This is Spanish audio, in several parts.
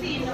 Sí, no.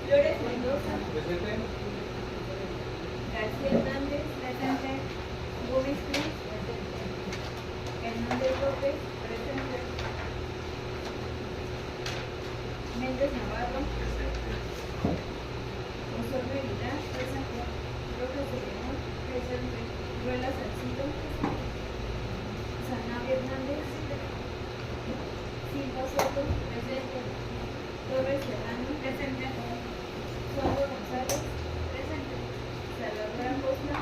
Flores Mendoza. Presente. García Hernández. Presente. Gómez Cruz. Presente. Hernández López. Presente. Méndez Navarro. Presente. Osorio Aguilar. Presente. Rojas de León. Presente. Ruela Salcido. Sanabria Hernández. Silva Soto. Presente. Torres Serrano. Presente. Suárez González. Presente. Salvador Acosta.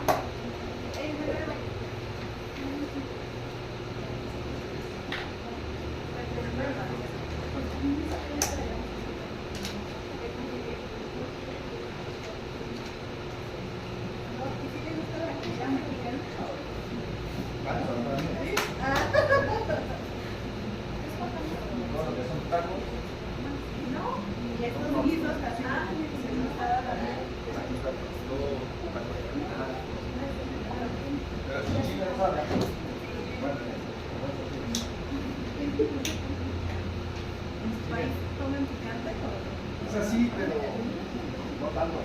Es así, pero no tanto.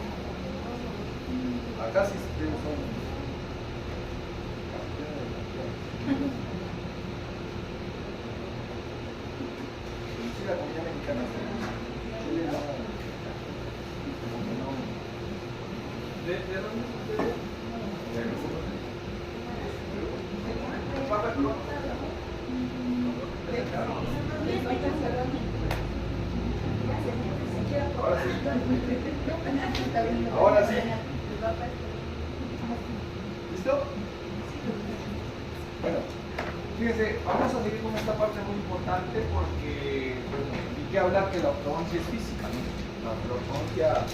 Acá sí son. Sí, la comida mexicana Chile no. ¿De dónde es usted? Ahora sí. ¿Listo? Bueno, fíjense, vamos a seguir con esta parte muy importante porque hay que hablar que la ortodoncia es física, ¿no? La ortodoncia,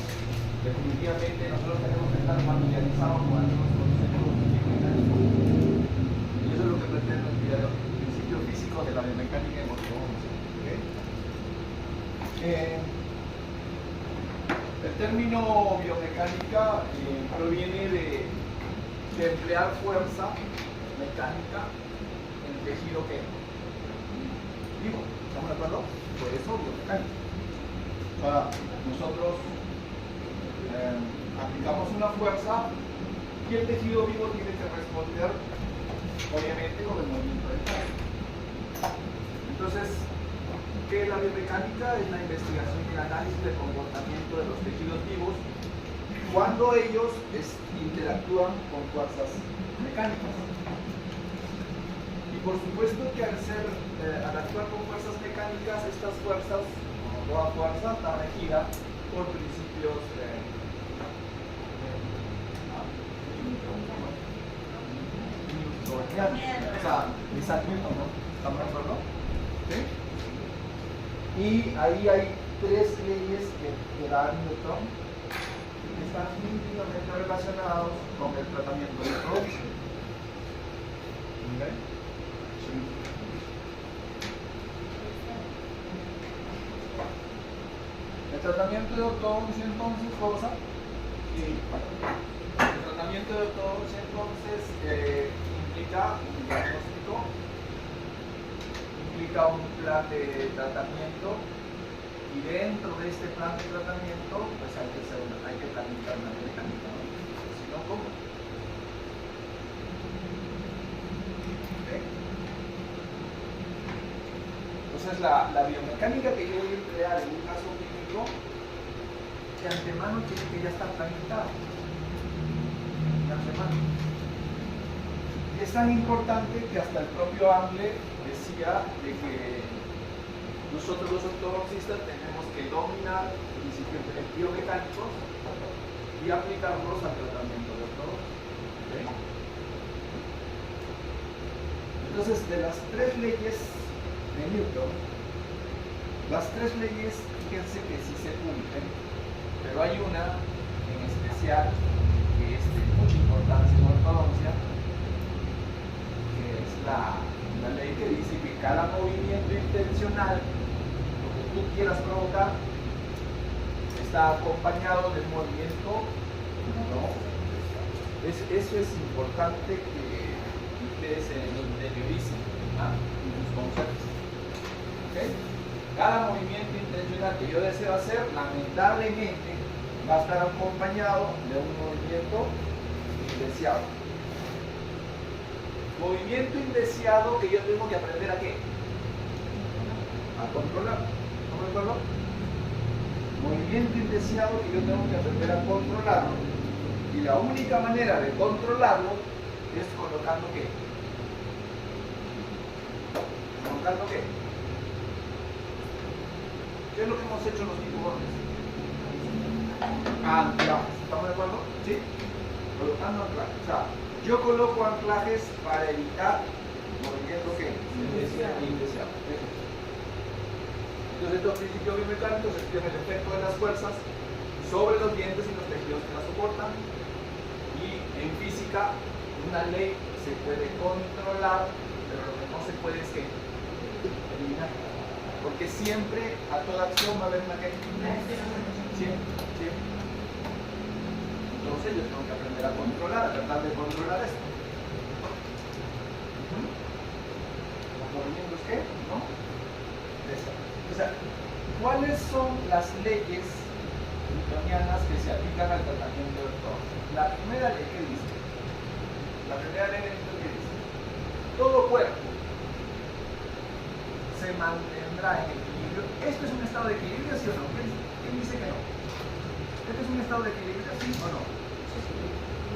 definitivamente, nosotros tenemos que estar familiarizados con algunos conceptos físicos. Y eso es lo que pretende estudiar el principio físico de la biomecánica en ortodoncia. ¿Okay? El término biomecánica proviene de emplear fuerza mecánica en el tejido que vivo. ¿Estamos de acuerdo? Por eso biomecánica. O sea, nosotros aplicamos una fuerza y el tejido vivo tiene que responder, obviamente, con el movimiento del cuerpo. Entonces, ¿qué es la biomecánica? Es la investigación y el análisis del comportamiento de los tejidos vivos cuando ellos interactúan con fuerzas mecánicas. Y por supuesto que al actuar con fuerzas mecánicas, estas fuerzas, como toda fuerza, está regida por principios newtonianos. O sea, Isaac Newton, ¿no? ¿Estamos de acuerdo? ¿Sí? Y ahí hay tres leyes que da Newton que están íntimamente relacionados con el tratamiento de producción. ¿Okay? tratamiento de ortodoncia entonces, cosa. El tratamiento de ortodoncia entonces implica un diagnóstico, implica un plan de tratamiento y dentro de este plan de tratamiento pues hay que planificar una biomecánica, ¿no? Si no, ¿cómo? ¿Okay? Entonces la biomecánica que yo voy a emplear en un caso clínico de antemano tiene que ya estar planificada. De antemano. Y es tan importante que hasta el propio Angle decía de que nosotros los ortodoncistas tenemos que dominar principios biomecánicos y aplicarlos al tratamiento de ortodoncia. ¿Okay? Entonces, de las tres leyes de Newton, las tres leyes, fíjense que sí se cumplen, pero hay una en especial que es de mucha importancia en ortodoncia, que es la ley que dice que cada movimiento intencional, lo que tú quieras provocar, está acompañado del movimiento, ¿no? Eso es importante que ustedes se lo interioricen, ¿no? En sus conceptos. ¿Okay? Cada movimiento intencional que yo deseo hacer, lamentablemente, va a estar acompañado de un movimiento indeseado. Movimiento indeseado que yo tengo que aprender a qué? A controlar. ¿No me acuerdo? Movimiento indeseado que yo tengo que aprender a controlarlo. Y la única manera de controlarlo es colocando qué? ¿Colocando qué? ¿Qué es lo que hemos hecho los tiburones? Anclajes. ¿Estamos de acuerdo? ¿Sí? Colocando anclajes. O sea, yo coloco anclajes para evitar movimiento que indeseado. Entonces estos principios biomecánicos explican el efecto de las fuerzas sobre los dientes y los tejidos que las soportan. Y en física, una ley se puede controlar, pero lo que no se puede es que eliminar. Porque siempre, a toda acción va a haber una que siempre. Entonces yo tengo que aprender a controlar, a tratar de controlar esto. ¿Los movimientos qué? ¿No? O sea, ¿cuáles son las leyes newtonianas que se aplican al tratamiento de ortodoncia? La primera ley que dice, la primera ley de Newton que dice, todo cuerpo se mantendrá en equilibrio. ¿Esto es un estado de equilibrio, sí o no? ¿Quién dice que no? ¿Esto es un estado de equilibrio, sí o no?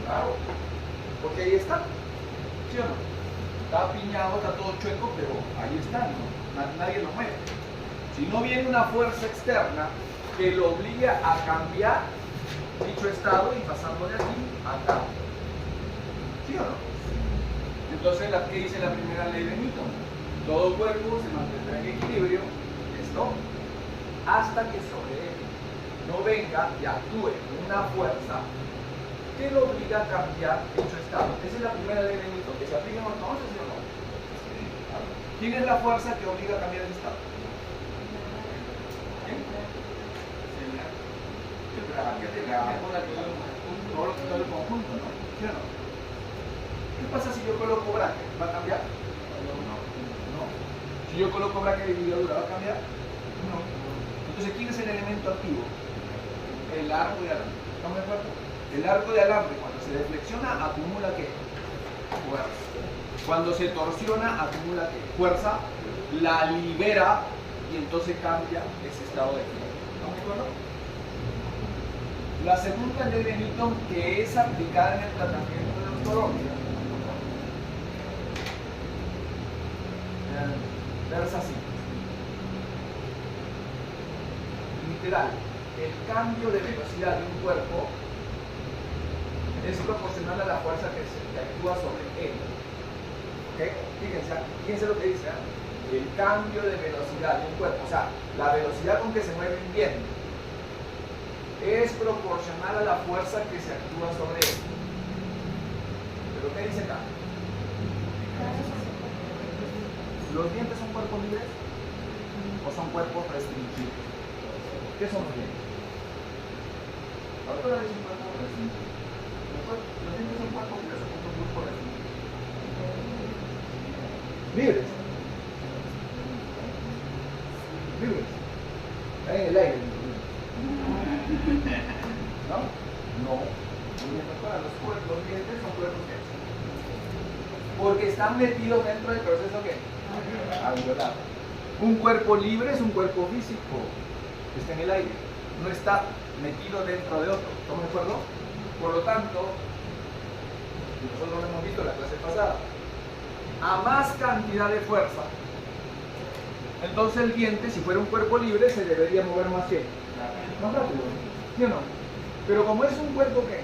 Claro, porque ahí está, ¿sí o no? Está apiñado, está todo chueco, pero ahí está, ¿no? Nadie lo mueve. Si no viene una fuerza externa que lo obligue a cambiar dicho estado y pasarlo de aquí a acá, ¿sí o no? Entonces, ¿qué dice la primera ley de Newton? Todo cuerpo se mantendrá en equilibrio, esto, hasta que sobre él no venga y actúe una fuerza que lo obliga a cambiar dicho estado. Esa es la primera ley de Newton, que se aplica en ortodoncia, ¿sí o no? ¿Quién es la fuerza que obliga a cambiar el estado? ¿Quién? Todo el conjunto, ¿no? ¿Sí o no? ¿Qué pasa si yo coloco bracket? ¿Va a cambiar? No. Si yo coloco bracket de ligadura, ¿va a cambiar? No. Entonces, ¿quién es el elemento activo? El arco de alambre. ¿Estamos de acuerdo? El arco de alambre, cuando se deflexiona, acumula ¿qué? Fuerza. Cuando se torsiona, acumula ¿qué? Fuerza, la libera y entonces cambia ese estado de equilibrio. ¿Estamos de acuerdo? La segunda ley de Newton, que es aplicada en el tratamiento de ortodoncia, versa así. Literal, el cambio de velocidad de un cuerpo es proporcional a la fuerza que actúa sobre él. ¿Ok? Fíjense lo que dice. El cambio de velocidad de un cuerpo, o sea, la velocidad con que se mueve un viento, es proporcional a la fuerza que se actúa sobre él. ¿Pero qué dice acá? ¿Los dientes son cuerpos libres o son cuerpos restringidos? ¿Qué son los dientes? Ahora es un cuerpo restringido. Los dientes son cuerpos que son un grupo restringido. Libres. Libres. Están en el aire. ¿No? No. Los dientes son cuerpos que porque están metidos dentro del proceso que alveolar. Un cuerpo libre es un cuerpo físico que está en el aire, no está metido dentro de otro. ¿Estamos de acuerdo? Por lo tanto, nosotros lo hemos visto en la clase pasada, a más cantidad de fuerza, entonces el diente, si fuera un cuerpo libre, se debería mover más que más rápido, ¿sí o no? Pero como es un cuerpo que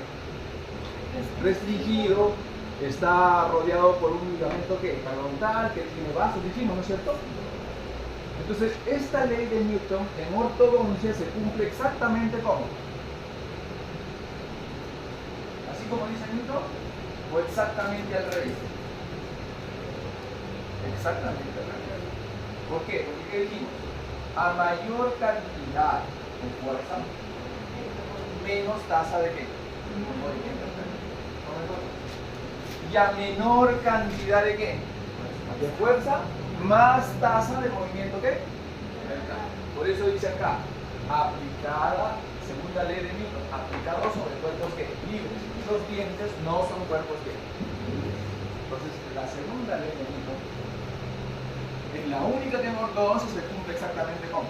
restringido, está rodeado por un ligamento que parodontal, que tiene vasos, dijimos, ¿no es cierto? Entonces, esta ley de Newton en ortodoncia se cumple exactamente como. Así como dice Newton, o exactamente al revés. Exactamente al revés. ¿Por qué? Porque ¿qué dijimos? A mayor cantidad de fuerza, menos tasa de qué? Movimiento. Y a menor cantidad de qué? De fuerza, más tasa de movimiento que. Por eso dice acá, aplicada, segunda ley de Newton, aplicado sobre cuerpos que libres. Los dientes no son cuerpos que libres. Entonces, la segunda ley de Newton es la única que en ortodoncia se cumple exactamente como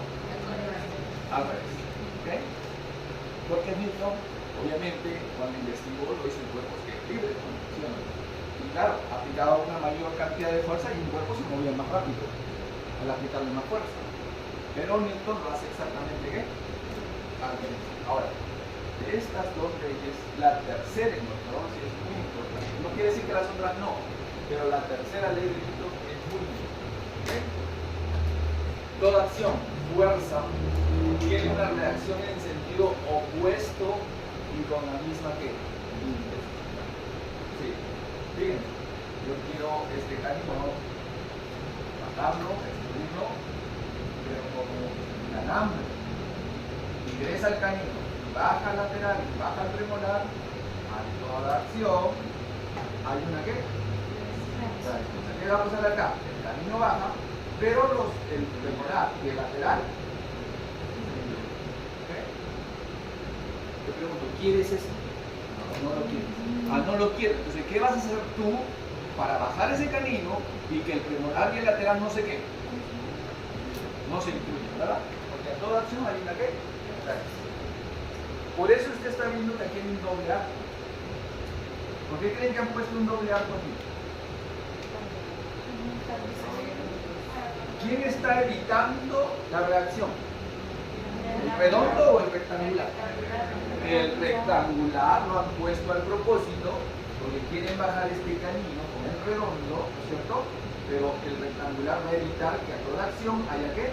al revés. ¿Ok? Porque Newton, obviamente, cuando investigó, lo hizo en cuerpos que libres, ¿sí o no? Y claro, aplicaba una mayor cantidad de fuerza y un cuerpo se movía más rápido al aplicarle más fuerza. Pero Newton lo hace exactamente ¿qué? Al revés. Ahora, de estas dos leyes, la tercera en ortodoncia es muy importante. No quiere decir que las otras no, pero la tercera ley de Newton es muy importante. ¿Okay? Toda acción, fuerza, tiene una reacción en sentido opuesto y con la misma que intensidad. Sí. Fíjense, yo quiero este canino bajarlo, destruirlo, pero como el alambre ingresa al canino, baja el lateral y baja el premolar, a toda acción hay una ¿qué? ¿Qué va a pasar acá? El canino baja, pero el premolar y el lateral. ¿Okay? Te pregunto, ¿quieres eso? No lo quieres. No lo quieres. Entonces, ¿qué vas a hacer tú para bajar ese canino y que el premolar y el lateral no se queden? No se incluyen, ¿verdad? Porque a toda acción hay una ¿qué? Por eso usted está viendo que aquí hay un doble arco. ¿Por qué creen que han puesto un doble arco aquí? ¿Quién está evitando la reacción? ¿El redondo o el rectangular? El rectangular lo han puesto al propósito porque quieren bajar este canino con el redondo, ¿no es cierto? Pero el rectangular va a evitar que a toda acción haya ¿qué?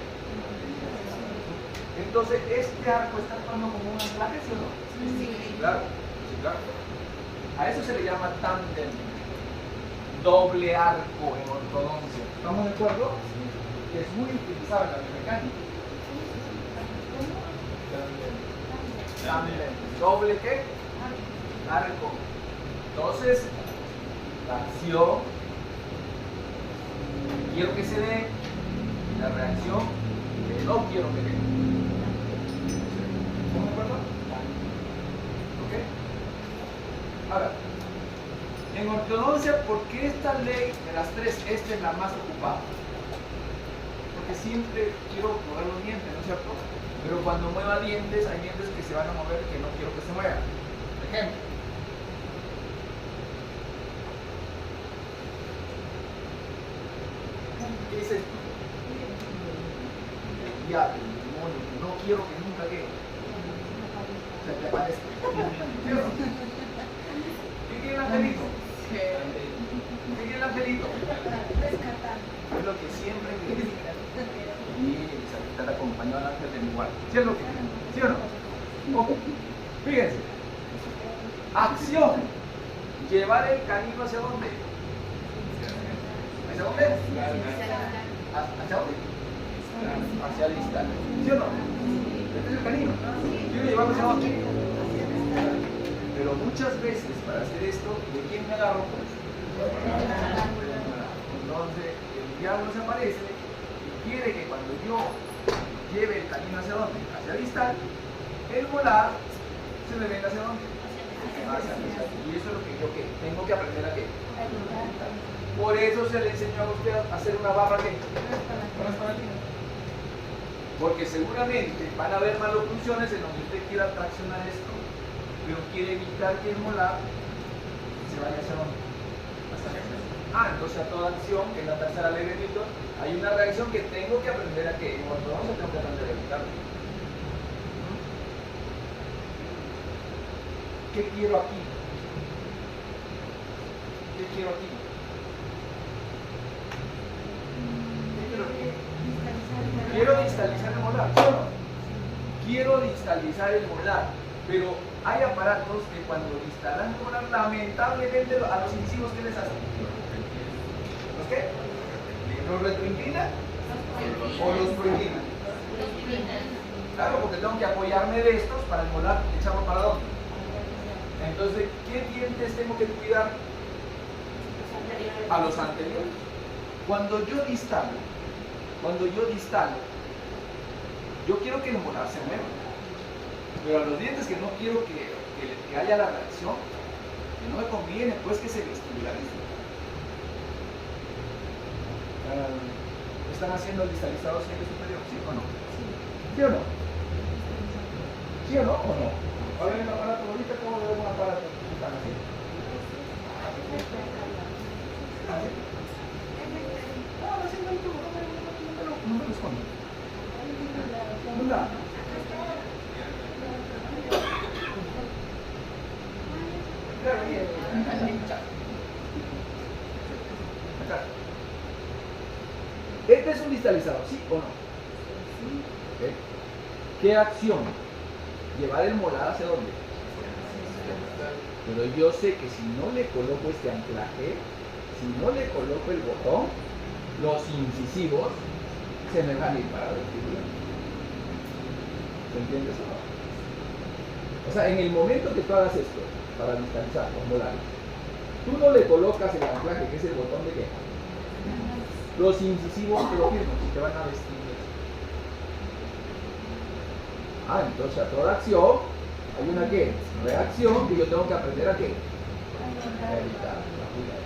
Entonces, ¿este arco está actuando como un anclaje, sí o no? Sí. Claro, sí, claro. A eso se le llama tándem, doble arco en ortodoncia. ¿Estamos de acuerdo? Que es muy utilizado en la biomecánica. Tándem. ¿Doble qué? Arco. Entonces, la acción, quiero que se dé, la reacción, que no quiero que dé. ¿Estamos de acuerdo? ¿Ok? Ahora, en ortodoncia, ¿por qué esta ley de las tres, esta es la más ocupada? Porque siempre quiero mover los dientes, ¿no es cierto? Pero cuando mueva dientes, hay dientes que se van a mover que no quiero que se muevan. Por ejemplo, ¿qué dices tú? El diablo, el demonio, no quiero que nunca quede. Se te aparezca. ¿Sí o no? ¿Qué quiere el angelito? ¿Qué quiere el angelito? Rescatar. Es lo que siempre quiere. Y estar acompañado al ángel del igual. ¿Sí es lo que quiere? ¿Sí o no? Ojo. Fíjense. Acción. Llevar el canino hacia dónde. ¿Hacia dónde? ¿Hacia dónde? Hacia la distancia. ¿Sí o no? Este es el canino. Quiero llevarlo hacia dónde. Pero muchas veces para hacer esto, ¿de quién me agarro? Entonces el diablo se aparece y quiere que cuando yo lleve el camino hacia dónde, hacia distal, el molar se me venga hacia dónde, hacia distal. Y eso es lo que yo tengo que aprender a qué. Por eso se le enseñó a usted a hacer una barra que transparentina. Porque seguramente van a haber maloclusiones en donde usted quiera traccionar esto, pero quiere evitar que el molar se vaya hacia dónde. Entonces a toda acción, que es la tercera ley de Newton, hay una reacción que tengo que aprender a que, tengo que aprender a evitar. ¿Qué quiero aquí? ¿Qué quiero aquí? Quiero distalizar el molar, ¿sí o no? Quiero distalizar el molar, pero hay aparatos que cuando distalan el molar, lamentablemente a los incisivos, ¿qué les hacen? ¿Los qué? ¿Los retroinclinan o los proinclinan? Claro, porque tengo que apoyarme de estos para el molar, echarlo para dónde. Entonces, ¿qué dientes tengo que cuidar? A los anteriores. Cuando yo distalo, yo quiero que el molar se mueva. Pero a los dientes que no quiero que haya la reacción, que no me conviene, pues que se vestibularicen. ¿Están haciendo el distalizado serio superior? ¿Sí o no? ¿Sí o no? ¿Sí o no? ¿O no? A ver el aparato, ahorita cómo veo un aparato que están haciendo. No me responde. ¿Dónde? Acá. Este es un distalizado, ¿sí o no? ¿Okay? ¿Qué acción? Llevar el molar hacia dónde. Pero yo sé que si no le coloco este anclaje, si no le coloco el botón, los incisivos se me van a ir para el vestibular. ¿Se entiende eso? O sea, en el momento que tú hagas esto, para distalizar los molares, tú no le colocas el anclaje, que es el botón de qué. Los incisivos te lo firman y te van a vestir. Entonces a toda acción hay una ¿qué? Reacción que yo tengo que aprender a qué. A evitar la fuga.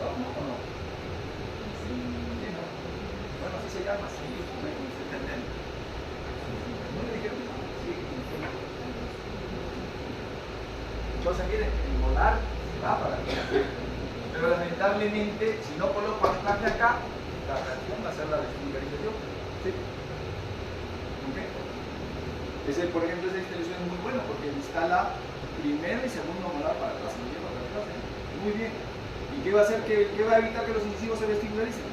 ¿O no? Bueno, así se llama, sí. ¿No le dijeron? Sí. Entonces miren, el molar va para aquí. Pero lamentablemente, si no coloco anclaje acá, la reacción va a ser la desvulgarización. ¿Sí? ¿Okay? Por ejemplo, esa instalación es muy buena porque instala primero y segundo molar para atrás. Muy bien. ¿Y qué va a hacer? ¿Qué va a evitar que los incisivos se vestibularicen?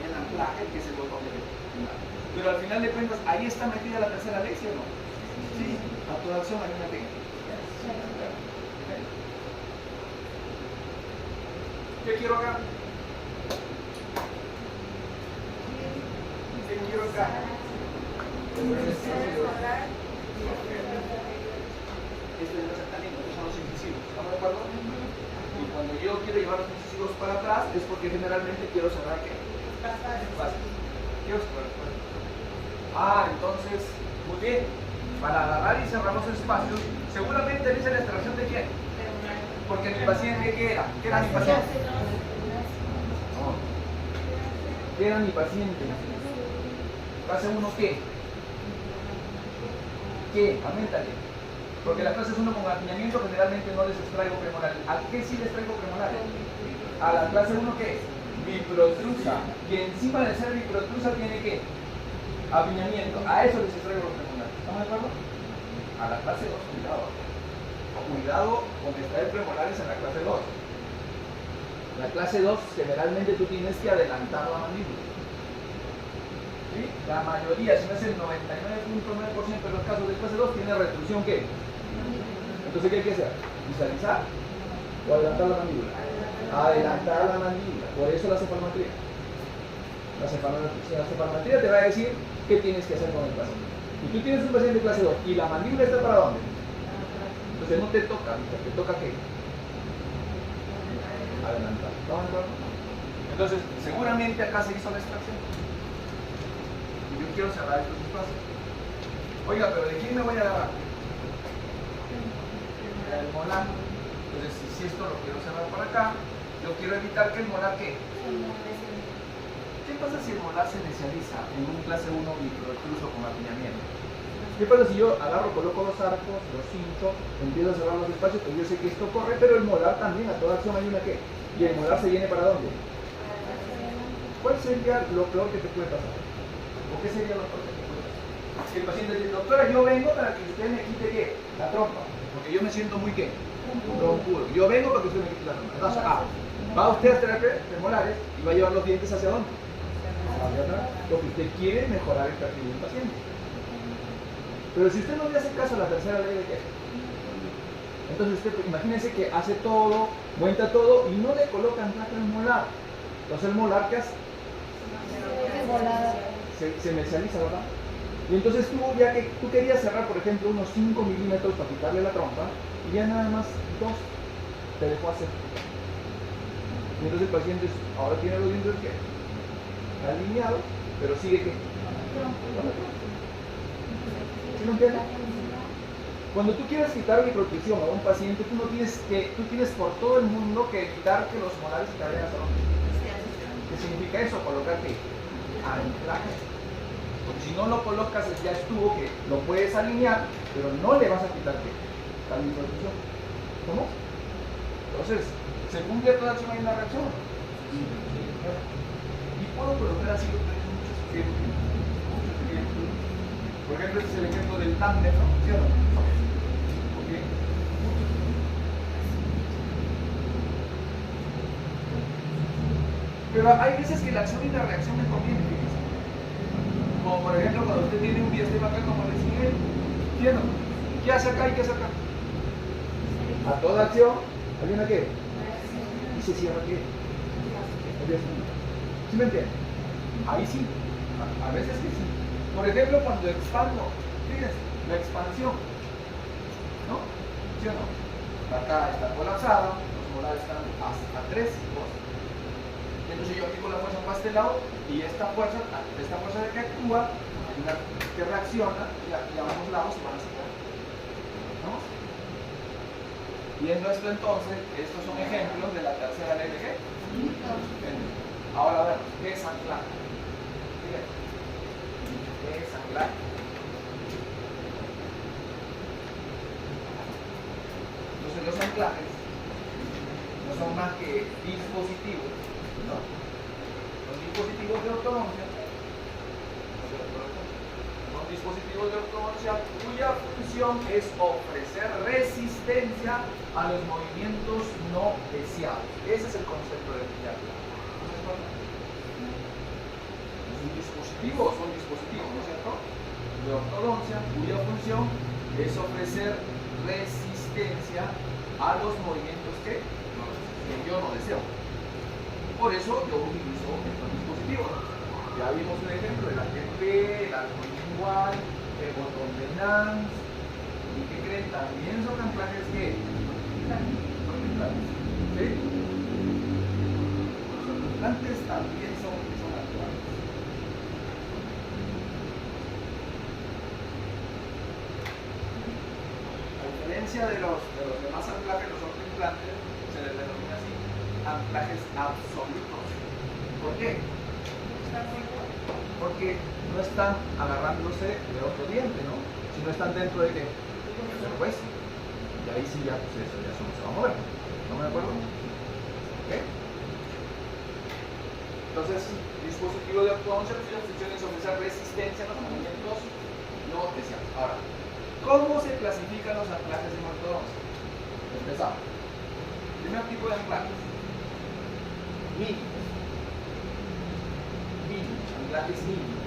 El anclaje, que es el botón de vestibular. Pero al final de cuentas, ahí está metida la tercera ley, ¿sí o no? Sí. A toda acción hay una técnica. ¿Qué quiero acá? ¿Qué quiero acá? Esto es exactamente, son los incisivos, ¿estamos de acuerdo? Y cuando yo quiero llevar los incisivos para atrás es porque generalmente quiero cerrar ¿qué? Fácil. Quiero cerrar. Entonces, muy bien. Para agarrar y cerrar los espacios, seguramente dice la extracción de quién. Porque mi paciente, ¿qué era? ¿Qué era mi paciente? No. ¿Qué era mi paciente? Clase 1, ¿qué? ¿Qué? Aumentale. Porque las clases 1 con apiñamiento generalmente no les extraigo premolares. ¿A qué sí les traigo premolares? A la clase 1, ¿qué? Biprotrusa. Y encima de ser biprotrusa tiene ¿qué? Apiñamiento. A eso les extraigo los premolares. ¿Estamos de acuerdo? A la clase 2, cuidado. Cuidado con extraer premolares en la clase 2. La clase 2 generalmente tú tienes que adelantar la mandíbula. ¿Sí? La mayoría, si no es el 99.9% de los casos de clase 2 tiene retrusión ¿qué? Entonces ¿qué hay que hacer? ¿Visualizar o adelantar la mandíbula? Adelantar la mandíbula. Por eso la cefalometría. La cefalometría te va a decir qué tienes que hacer con el paciente. Y tú tienes un paciente de clase 2 y la mandíbula está para dónde. Entonces no te toca, ¿te toca qué? Adelantar. ¿Estamos de acuerdo? Entonces, seguramente acá se hizo la extracción. Y yo quiero cerrar estos espacios. Oiga, pero ¿de quién me voy a agarrar? El molar. Entonces, si esto lo quiero cerrar por acá, yo quiero evitar que el molar, ¿qué? ¿Qué pasa si el molar se inicializa en un clase 1 microextruso con apiñamiento? ¿Qué pasa si yo agarro, coloco los arcos, los cincho, empiezo a cerrar los espacios? Pues yo sé que esto corre, pero el molar también, a toda acción hay una ¿qué? Y el molar se viene ¿para dónde? ¿Cuál sería lo peor que te puede pasar? ¿O qué sería lo peor que te puede pasar? Si el paciente dice, doctora, yo vengo para que usted me quite ¿qué? La trompa, porque yo me siento muy ¿qué? Troncudo. Yo vengo para que usted me quite la trompa. Entonces, va usted a terapia de molares y va a llevar los dientes ¿hacia dónde? Hacia atrás. Porque usted quiere mejorar el perfil del paciente. Pero si usted no le hace caso a la tercera ley de qué, entonces usted imagínense que hace todo, cuenta todo y no le colocan placa en el molar. Entonces el molar ¿qué hace? Se mercializa, ¿verdad? Y entonces tú, ya que tú querías cerrar, por ejemplo, unos 5 milímetros para quitarle la trompa, y ya nada más 2 te dejó hacer. Y entonces el paciente ahora tiene los dientes ¿qué? Alineados, pero sigue ¿qué? ¿Sí lo entiendes? Cuando tú quieres quitar microtusión a un paciente, tú tienes por todo el mundo que evitar que los molares se caigan hacia dónde. ¿Qué significa eso? Colocarte anclaje. Porque si no lo colocas ya estuvo que lo puedes alinear, pero no le vas a quitar ¿qué? La microtusión. ¿Cómo? Entonces, ¿se cumple toda acción y una reacción? Y puedo colocar así muchos ejemplos. Por ejemplo, este es el ejemplo del tándem, ¿no? ¿Sí o no? ¿Okay? Pero hay veces que la acción y la reacción me conviene, fíjense. Como por ejemplo cuando usted tiene un diastema acá como el Miguel, ¿sí o no? ¿Qué hace acá y qué hace acá? A toda acción, ¿hay una qué? Y se cierra qué? ¿Sí me entienden? Ahí sí, a veces que sí. Por ejemplo, cuando expando, fíjense, la expansión, ¿no? ¿Sí o no? Acá está colapsada, los molares están hasta 3, 2. Entonces yo aplico la fuerza para este lado y esta fuerza de que actúa, hay una que reacciona y ambos lados se van a separar. ¿No? Viendo esto entonces, estos son ejemplos de la tercera ley de qué? Ahora a ver, ¿qué es anclaje? Fíjense. ¿Qué es anclaje? Entonces los anclajes no son más que dispositivos, ¿no? Los dispositivos de ortodoncia son dispositivos de ortodoncia cuya función es ofrecer resistencia a los movimientos no deseados. Ese es el concepto de anclaje. Son dispositivos, ¿no es cierto? De ortodoncia, cuya función es ofrecer resistencia a los movimientos que yo no deseo. Por eso yo utilizo estos dispositivos. Ya vimos un ejemplo del ATP, el arco lingual, el botón de Nance. ¿Y qué creen? También son anclajes que son implantes. ¿Sí? Los implantes también son anclajes. De los demás anclajes, los autoimplantes, se les denomina así anclajes absolutos. ¿Por qué? Porque no están agarrándose de otro diente, ¿no? Sino están dentro de qué? Del hueso. Y ahí sí ya, pues eso ya se va a mover. ¿No me acuerdo? ¿Ok? Entonces, dispositivo de ortodoncia, cuya función es ofrecer resistencia a los movimientos no deseados. Ahora, ¿cómo se clasifican los anclajes en ortodoncia? Empezamos. Primer tipo de anclajes. Mínimos. Anclajes mínimos.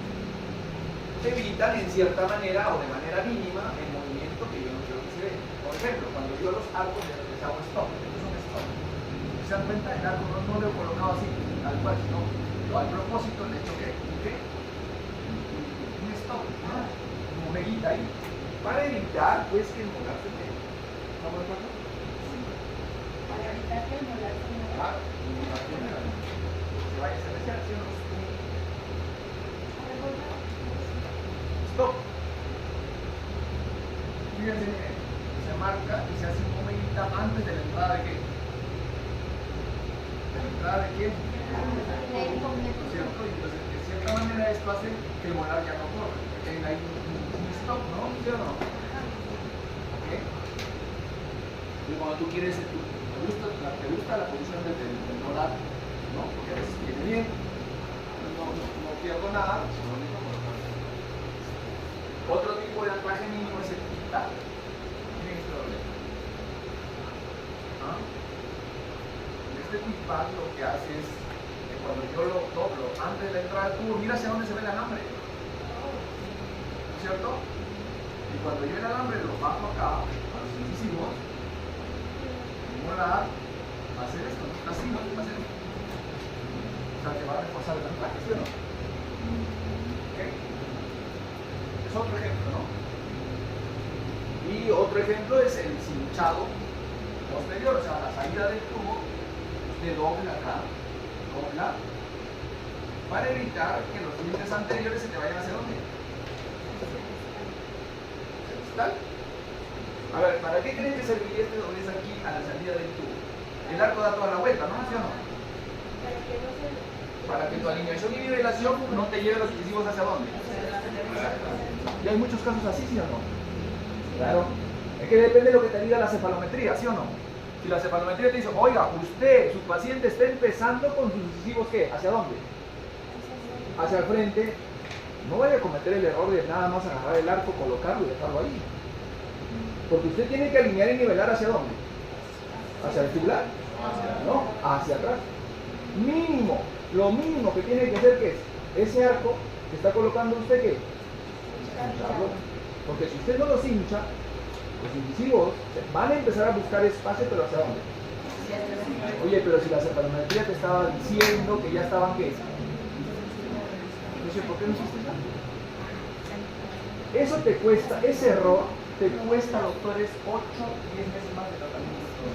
Evitan en cierta manera o de manera mínima el movimiento que yo no quiero que se dé. Por ejemplo, cuando yo los arcos les hago stop, estos son stop. ¿Se dan cuenta? El arco no lo he colocado así, tal cual, sino al propósito le he hecho que un stop. comeguita ahí, para evitar pues que el molar se pegue. ¿Estamos de acuerdo? Para evitar que el molar se mueva. Claro, y más bien se vaya a hacer ese acción. Stop. Fíjense, miren, se marca y se hace un comeguita antes de la entrada de qué? ¿De la entrada de quién? ¿No es cierto? Y entonces, de cierta manera, esto hace que el molar ya no corra, porque hay ahí un stop, ¿no? ¿Sí o no? ¿Ok? Y cuando tú quieres, te gusta la posición del molar, ¿no? Porque a veces viene bien, no pierdo nada, solo único colocar. Otro tipo de anclaje mínimo es el quitar. Miren este doble. ¿Ah? Este feedback lo que hace es que cuando yo lo doblo antes de la entrada del tubo, mira hacia dónde se ve el alambre. ¿No es cierto? Y cuando yo el alambre lo bajo acá, a los incisivos, el molar va a hacer esto, así, ¿no? Va a hacer esto. O sea, que va a reforzar el anclaje, ¿sí o no? ¿Ok? Es otro ejemplo, ¿no? Y otro ejemplo es el cinchado posterior, o sea, la salida del tubo, usted dobla acá, dobla, para evitar que los dientes anteriores se te vayan hacia dónde. ¿Tal? A ver, ¿para qué creen que serviría este doblez aquí a la salida del tubo? El arco da toda la vuelta, ¿no? ¿Sí o no? Para que tu alineación y nivelación no te lleve los incisivos hacia dónde. Y hay muchos casos así, ¿sí o no? Claro. Es que depende de lo que te diga la cefalometría, ¿sí o no? Si la cefalometría te dice, oiga, usted, su paciente está empezando con sus incisivos, ¿qué? ¿Hacia dónde? Hacia el frente. No vaya a cometer el error de nada más agarrar el arco, colocarlo y dejarlo ahí. Porque usted tiene que alinear y nivelar ¿hacia dónde? ¿Hacia el vestibular? No, hacia atrás. Mínimo, lo mínimo que tiene que hacer, ¿qué es? Ese arco que está colocando usted, ¿qué? Hincharlo. Porque si usted no los hincha, los incisivos van a empezar a buscar espacio, pero ¿hacia dónde? Oye, pero si la cefalometría te estaba diciendo que ya estaban, ¿qué? Entonces, ¿por qué no hiciste nada? Eso te cuesta, ese error te cuesta, doctores, 8 o 10 meses más de tratamiento.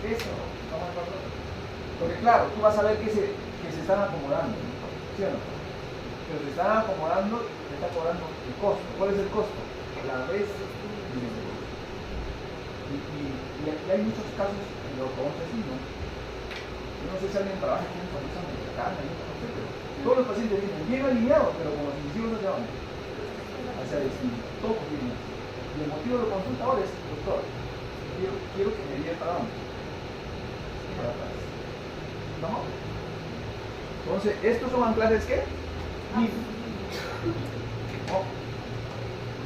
Eso, ¿estamos de acuerdo? Porque claro, tú vas a ver que se están acomodando, ¿sí o no? Pero se están acomodando, se está cobrando el costo. ¿Cuál es el costo? La vez. Y aquí hay muchos casos en los que vamos a decir, ¿no? Yo no sé si alguien trabaja aquí en Condición de carne, no sé, pero todos los pacientes vienen bien alineados, pero con los incisivos hacia dónde? Hacia el destino, todos vienen así. Y el motivo de la consulta ahora es, doctor, quiero que me diga para dónde. Para atrás. ¿No? Entonces, ¿estos son anclajes qué? Mínimos. ¿No?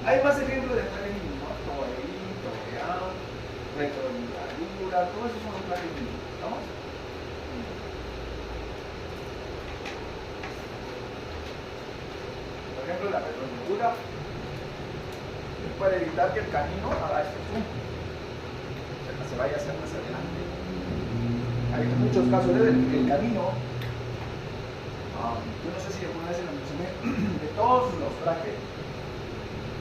Hay más ejemplos de anclajes mínimos, ¿no? Tobalín, tobeán, retroligadura, todos esos son anclajes mínimos. ¿Estamos? Por ejemplo, la retroligadura es para evitar que el canino haga este zoom, que se vaya hacia más adelante. Hay muchos casos del canino. Yo no sé si alguna vez lo mencioné, de todos los brackets,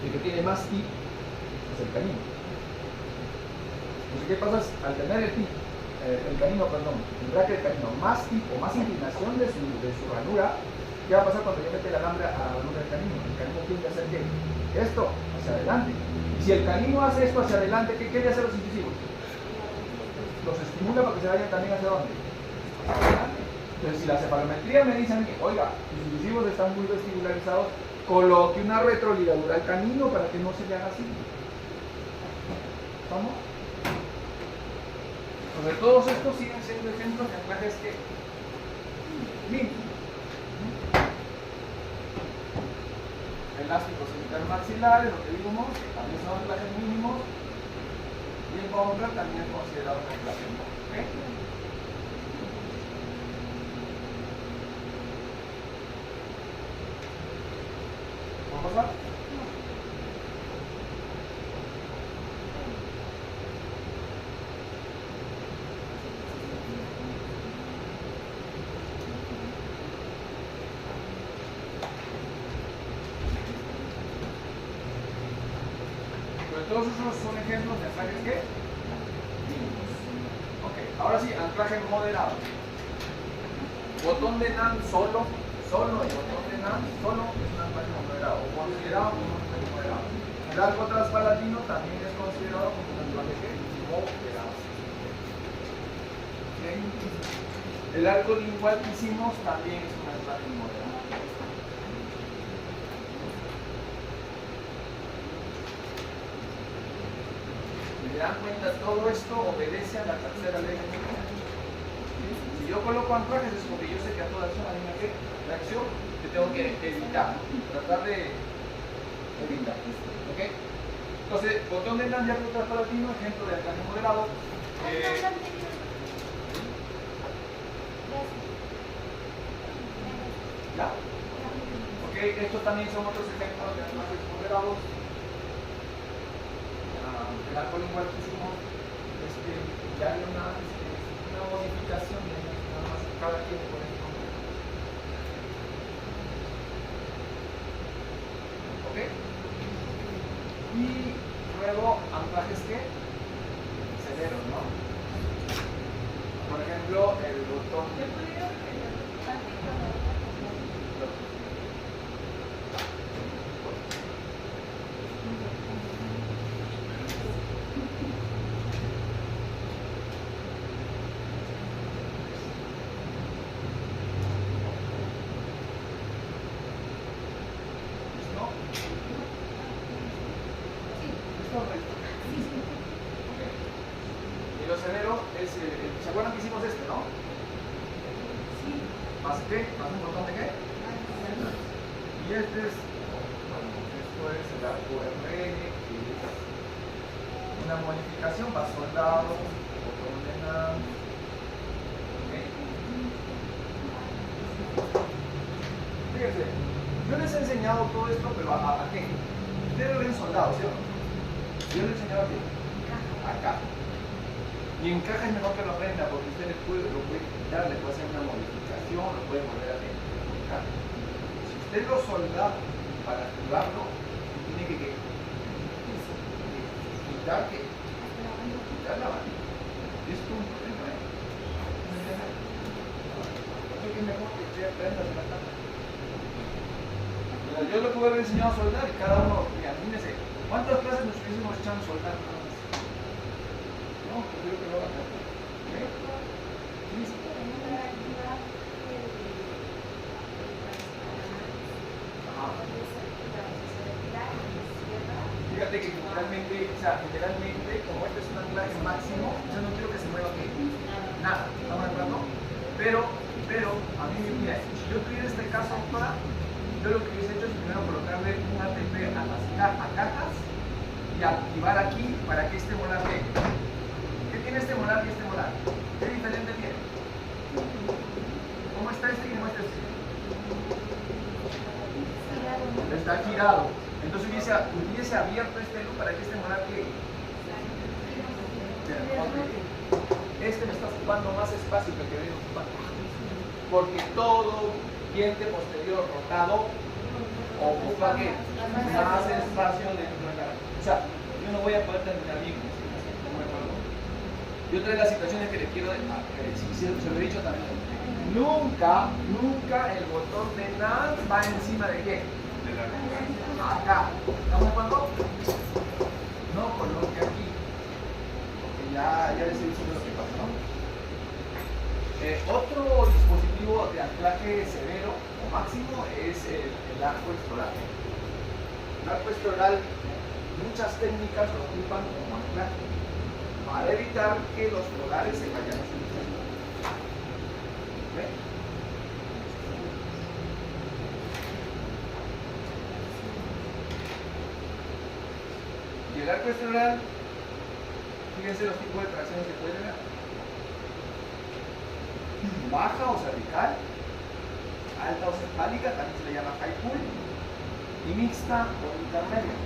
el que tiene más tip es el canino. Entonces, ¿qué pasa? Al tener el canino, perdón, el bracket del canino más tip o más inclinación de su ranura, ¿qué va a pasar cuando yo mete el alambre a la ranura del canino? El canino tiende a hacer ¿qué? Esto, hacia adelante. Y si el canino hace esto hacia adelante, ¿qué quiere hacer los incisivos? Los estimula para que se vayan también hacia dónde? Hacia adelante. Entonces, si la cefalometría me dice a mí, oiga, sus incisivos están muy vestibularizados, coloque una retroligadura al canino para que no se le haga así. ¿Vamos? Sobre todos estos siguen siendo ejemplos de anclajes que mínimos. Elásticos intermaxilares, lo que vimos, que también son anclajes mínimos, y el bumper también es considerado un anclaje mínimo. ¿Okay? ¿Vamos a pasar? todos esos son ejemplos de anclajes ¿qué? Mínimos. Ok, ahora sí, anclaje moderado. Botón de NAND solo y botón de NAND solo es un anclaje moderado, o considerado como un anclaje moderado. El arco transpalatino también es considerado como un anclaje ¿qué? Moderado. ¿Okay? El arco lingual que hicimos también es un anclaje moderado. ¿Se dan cuenta? Todo esto obedece a la tercera ley de Newton. Si yo coloco anclajes es porque yo sé que a toda acción hay una reacción que tengo que evitar, tratar de evitar. ¿Ok? Entonces, botón de NAND y arco transpalatino, ejemplo de anclaje moderado. ¿Ya? Ok, estos también son otros ejemplos de anclajes moderados. El arco lingual que hicimos, ya hay una modificación de nada más cada quien por el nombre. ¿Ok? Y luego anclajes ¿qué? Severos, ¿no? Por ejemplo, el botón de... Y lo severo es, ¿se acuerdan que hicimos este, no? Sí. ¿Más qué? ¿Más un botón de qué? Y este es, bueno, esto es el arco RN, que es una modificación, va soldado, botón de NAND. Fíjense, yo les he enseñado todo esto, pero ¿a qué? Ustedes lo ven soldado, ¿sí o no? Yo les he enseñado aquí, acá. Y en caja es mejor que lo aprenda porque usted lo puede quitar, le puede hacer una modificación, lo puede volver a modificar. Si usted lo solda para activarlo, tiene que quitar la varilla. Y esto es un problema, ¿eh? Así que es mejor que usted aprenda de la caja. Yo le puedo haber enseñado a soldar y cada uno, imagínense, ¿cuántas clases nos hubiésemos echado a soldar? No, pues yo creo que lo van a hacer. Fíjate que generalmente, como este es un anclaje máximo, yo no quiero que se mueva ¿qué? Nada, ¿estamos de acuerdo? Pero, a mí, mira, si yo tuviera este caso actual, yo lo que hubiese hecho es primero colocarle un ATP a cajas y activar aquí para que este molar ¿qué? ¿Qué tiene este molar y este molar? ¿Qué diferente tiene? ¿Cómo está este y cómo está este? Está girado. Entonces hubiese abierto este loop para que este molar ¿qué? Este me está ocupando más espacio que el que viene ocupando. Porque todo diente posterior rotado ocupa ¿qué? Más espacio dentro de la... O sea, yo no voy a poder terminar bien. Y otra de las situaciones que le quiero decir, se lo he dicho también, nunca el botón de NAND va encima de ¿qué? Acá. ¿Estamos de acuerdo? No coloque aquí. Porque ya les he dicho lo que pasa, ¿no? Otro dispositivo de anclaje severo o máximo es el arco estoral. El arco estoral, muchas técnicas lo ocupan como anclaje para evitar que los polares se vayan a subir. ¿Okay? Y el arco estoral, fíjense los tipos de tracciones que pueden ver. Baja o cervical, alta o cefálica, también se le llama high pull, y mixta o intermedia.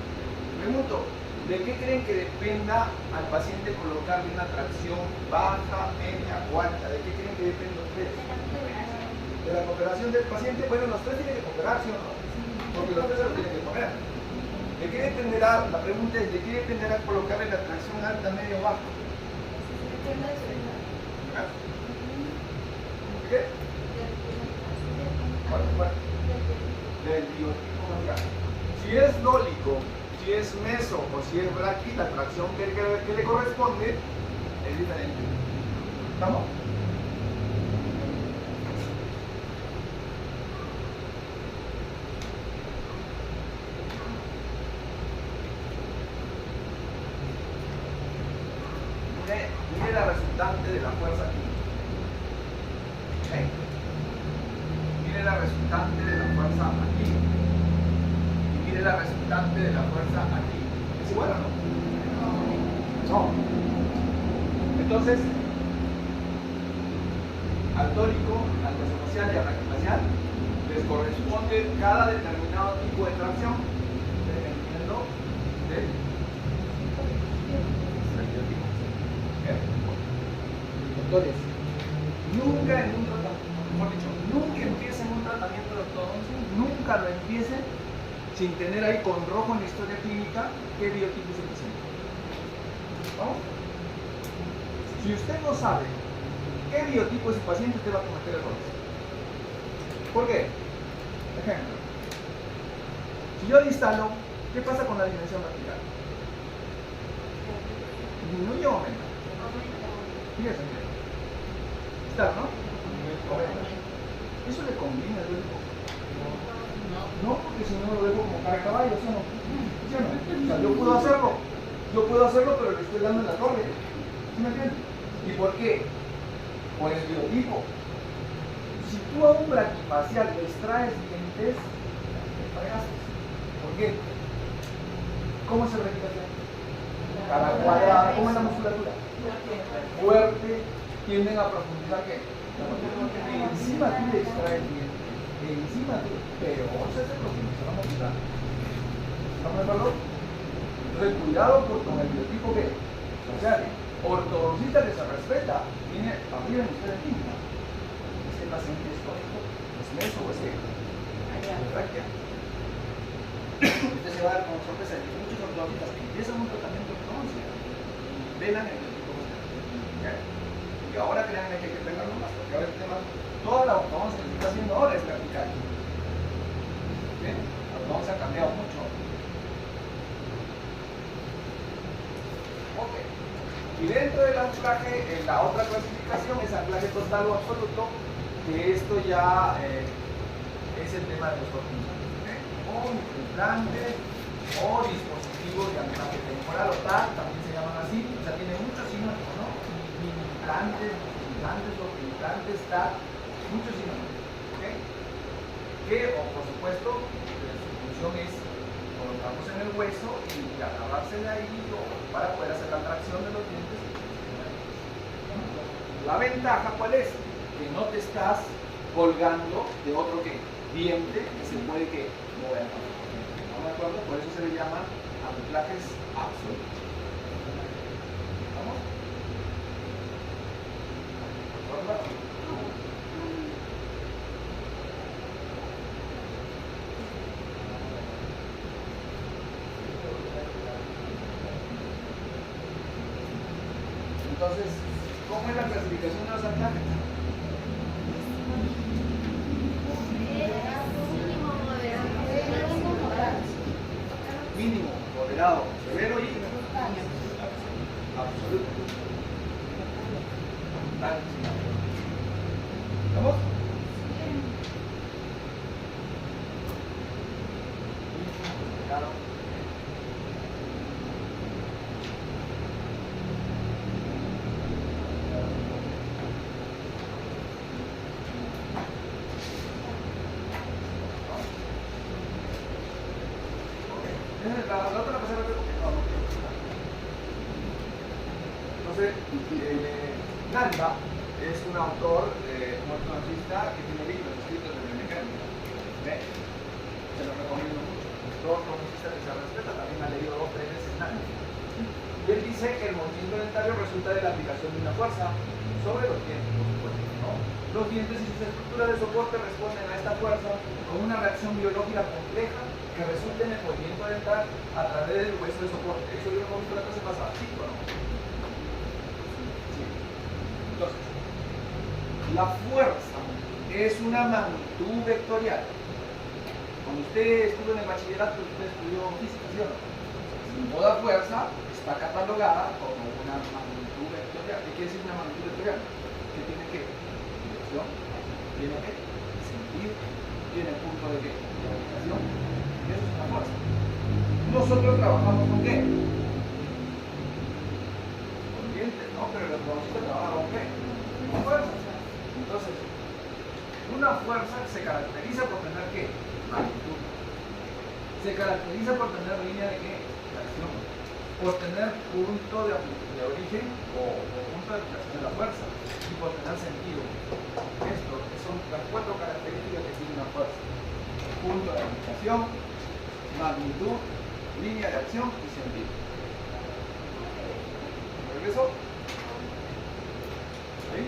Pregunto, ¿de qué creen que dependa al paciente colocarle una tracción baja, media o alta? ¿De qué creen que depende ustedes? ¿De la cooperación del paciente? Bueno, los tres tienen que cooperar, ¿sí o no? Porque los tres se lo tienen que poner. ¿De qué dependerá? La pregunta es, ¿de qué dependerá colocarle la tracción alta, media o baja? ¿Ah? ¿Qué? ¿Cuál? Del biotipo mangar. Si es dólico, si es meso o si es braqui, la tracción que le corresponde es diferente. ¿Estamos? Mire la resultante de la fuerza aquí. ¿Okay? Mire la resultante de la fuerza aquí. Y mire la resultante de la fuerza aquí. ¿Es igual o no? No. Entonces, al dólico, al mesofacial y al braquifacial les corresponde cada determinado tipo de tracción dependiendo del biotipo. Entonces, nunca en un tratamiento, mejor dicho, nunca empiecen un tratamiento de ortodoncia, nunca lo empiecen sin tener ahí con rojo en la historia clínica qué biotipo es el paciente. ¿Vamos? Si usted no sabe qué biotipo es el paciente, usted va a cometer errores. ¿Por qué? Ejemplo, si yo distalo, ¿qué pasa con la dimensión vertical? ¿Disminuye o aumenta? Fíjese, mire. Distalo, ¿no? Aumenta. ¿Eso le conviene al dólico? No, porque si no lo dejo como cara de caballo, ¿sí o no? ¿Sí o no? O sea, yo puedo hacerlo, pero le estoy dando en la torre. ¿Sí me entiendes? ¿Y por qué? Por el biotipo. Si tú a un braquifacial le extraes dientes, te fregaste. ¿Por qué? ¿Cómo es el braquifacial? Cara cuadrada. ¿Cómo es la musculatura? Fuerte. Tienden a profundizar ¿qué? Encima tú le extraes dientes. Encima tú. Pero vos es lo que se va a mostrar. ¿Estamos de acuerdo? Entonces cuidado con el biotipo que es. O sea, ortodoncista que se respeta, tiene familia en usted en química. Este paciente es tónico, es meso o es brachia. Usted se va a dar con sorpresa de muchos ortodoncistas que empiezan un tratamiento de ortodoncia y velan el biotipo que es. Y ahora créanme que hay que pegarlo más, porque ahora el tema, toda la ortodoncia que se está haciendo ahora es vertical. ¿Bien? La ortodoncia ha cambiado mucho. Ok. Y dentro del anclaje, la otra clasificación es anclaje total o absoluto, que esto ya es el tema de los tornillos. O microimplantes o dispositivos de anclaje temporal o TAC, también se llaman así, o sea, tiene muchos sinónimos, ¿no? Implantes, o implantes, TAC, muchos sinónimos. ¿Okay? Que, o por supuesto, su función es colocarlos en el hueso y agarrarse de ahí para poder hacer la tracción de los dientes. La ventaja, ¿cuál es? Que no te estás colgando de otro diente que se puede mover. ¿Estamos de acuerdo? Por eso se le llama anclajes absolutos. ¿Vamos? ¿De acuerdo? Entonces, ¿cómo es la clasificación de los anclajes? Mínimo, moderado, severo y absoluto. ¿Estamos? Claro. La otra pasada porque no quiero. Entonces, Nalba es un autor, un ortodoncista que tiene libros escritos de biomecánica. Se lo recomiendo mucho. Todo ortodoncista que se respeta también ha leído 2 o 3 veces Nalba. Y él dice que el movimiento dentario resulta de la aplicación de una fuerza sobre los dientes, por supuesto, ¿no? Los dientes y sus estructuras de soporte responden a esta fuerza con una reacción biológica compleja que resulta en el movimiento dental a través del hueso de soporte. Eso yo lo hemos visto la clase pasada, ¿sí o no? Sí. Entonces, la fuerza es una magnitud vectorial. Cuando usted estuvo en el bachillerato, usted estudió física, ¿sí o no? Toda fuerza está catalogada como una magnitud vectorial. ¿Qué quiere decir una magnitud vectorial? Que tiene que dirección, tiene que sentido, tiene punto de qué, de aplicación. Eso es una fuerza. Nosotros trabajamos con qué? Con dientes, ¿no? Pero los profesores trabajan con qué? Con fuerzas. Entonces, una fuerza se caracteriza por tener qué? Magnitud. Se caracteriza por tener línea de qué? Por tener punto de origen o punto de aplicación de la fuerza y por tener sentido. Esto son las 4 características que tiene una fuerza: punto de aplicación, magnitud, línea de acción y sentido. ¿Regreso? ¿Sí?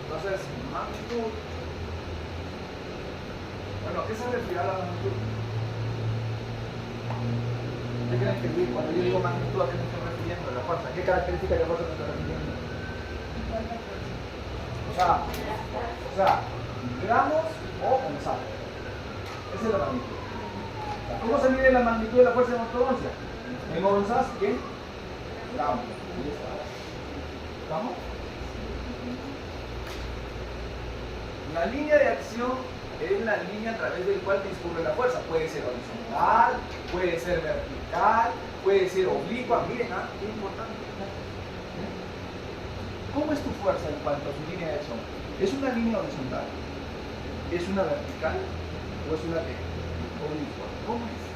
Entonces, magnitud. Bueno, ¿qué se refiere a la magnitud? ¿Qué creen que cuando yo digo magnitud, a qué me estoy refiriendo? La fuerza. ¿Qué característica de la fuerza me estoy refiriendo? O sea, gramos o onzas. Esa es la magnitud. ¿Cómo se mide la magnitud de la fuerza en ortodoncia? En onzas y en gramos. ¿Estamos? La línea de acción es la línea a través del cual discurre la fuerza. Puede ser horizontal, puede ser vertical, puede ser oblicua. Miren, qué importante. ¿Cómo es tu fuerza en cuanto a su línea de acción? ¿Es una línea horizontal? ¿Es una vertical? ¿O es una oblicua? ¿Cómo es?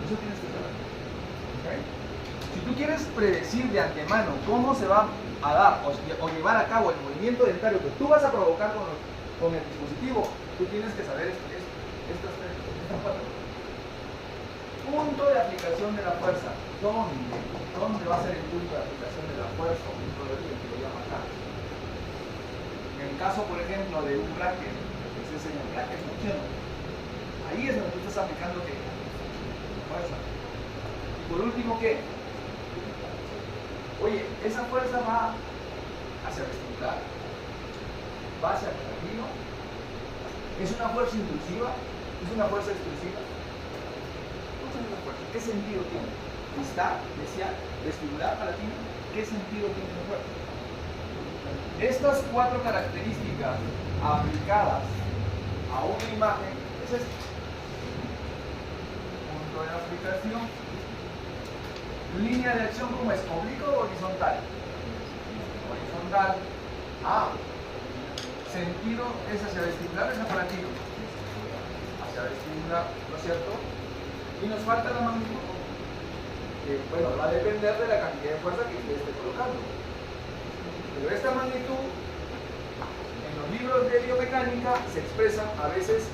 Eso tienes que saber. ¿Okay? Si tú quieres predecir de antemano cómo se va a dar o llevar a cabo el movimiento dentario que tú vas a provocar con el dispositivo, tú tienes que saber estas 4. Punto de aplicación de la fuerza. ¿Dónde va a ser el punto de aplicación de la fuerza? O punto de origen, que lo llama acá. En el caso, por ejemplo, de un bracket, que se enseña el bracket funcional, ahí es donde tú estás aplicando ¿qué? Fuerza. Y por último, ¿qué? Oye, esa fuerza va hacia vestibular, va hacia el palatino, es una fuerza inductiva, es una fuerza explosiva. ¿Qué sentido tiene? Distal, mesial, vestibular, palatino. ¿Qué sentido tiene la fuerza? Estas 4 características aplicadas a una imagen es esto. Punto de aplicación. Línea de acción, ¿cómo es? ¿Oblicuo o horizontal? Horizontal. Sentido es hacia vestibular, es hacia palatino. Hacia vestibular, ¿no es cierto? Y nos falta la magnitud. Que, bueno, va a depender de la cantidad de fuerza que usted esté colocando. Pero esta magnitud, en los libros de biomecánica, se expresa a veces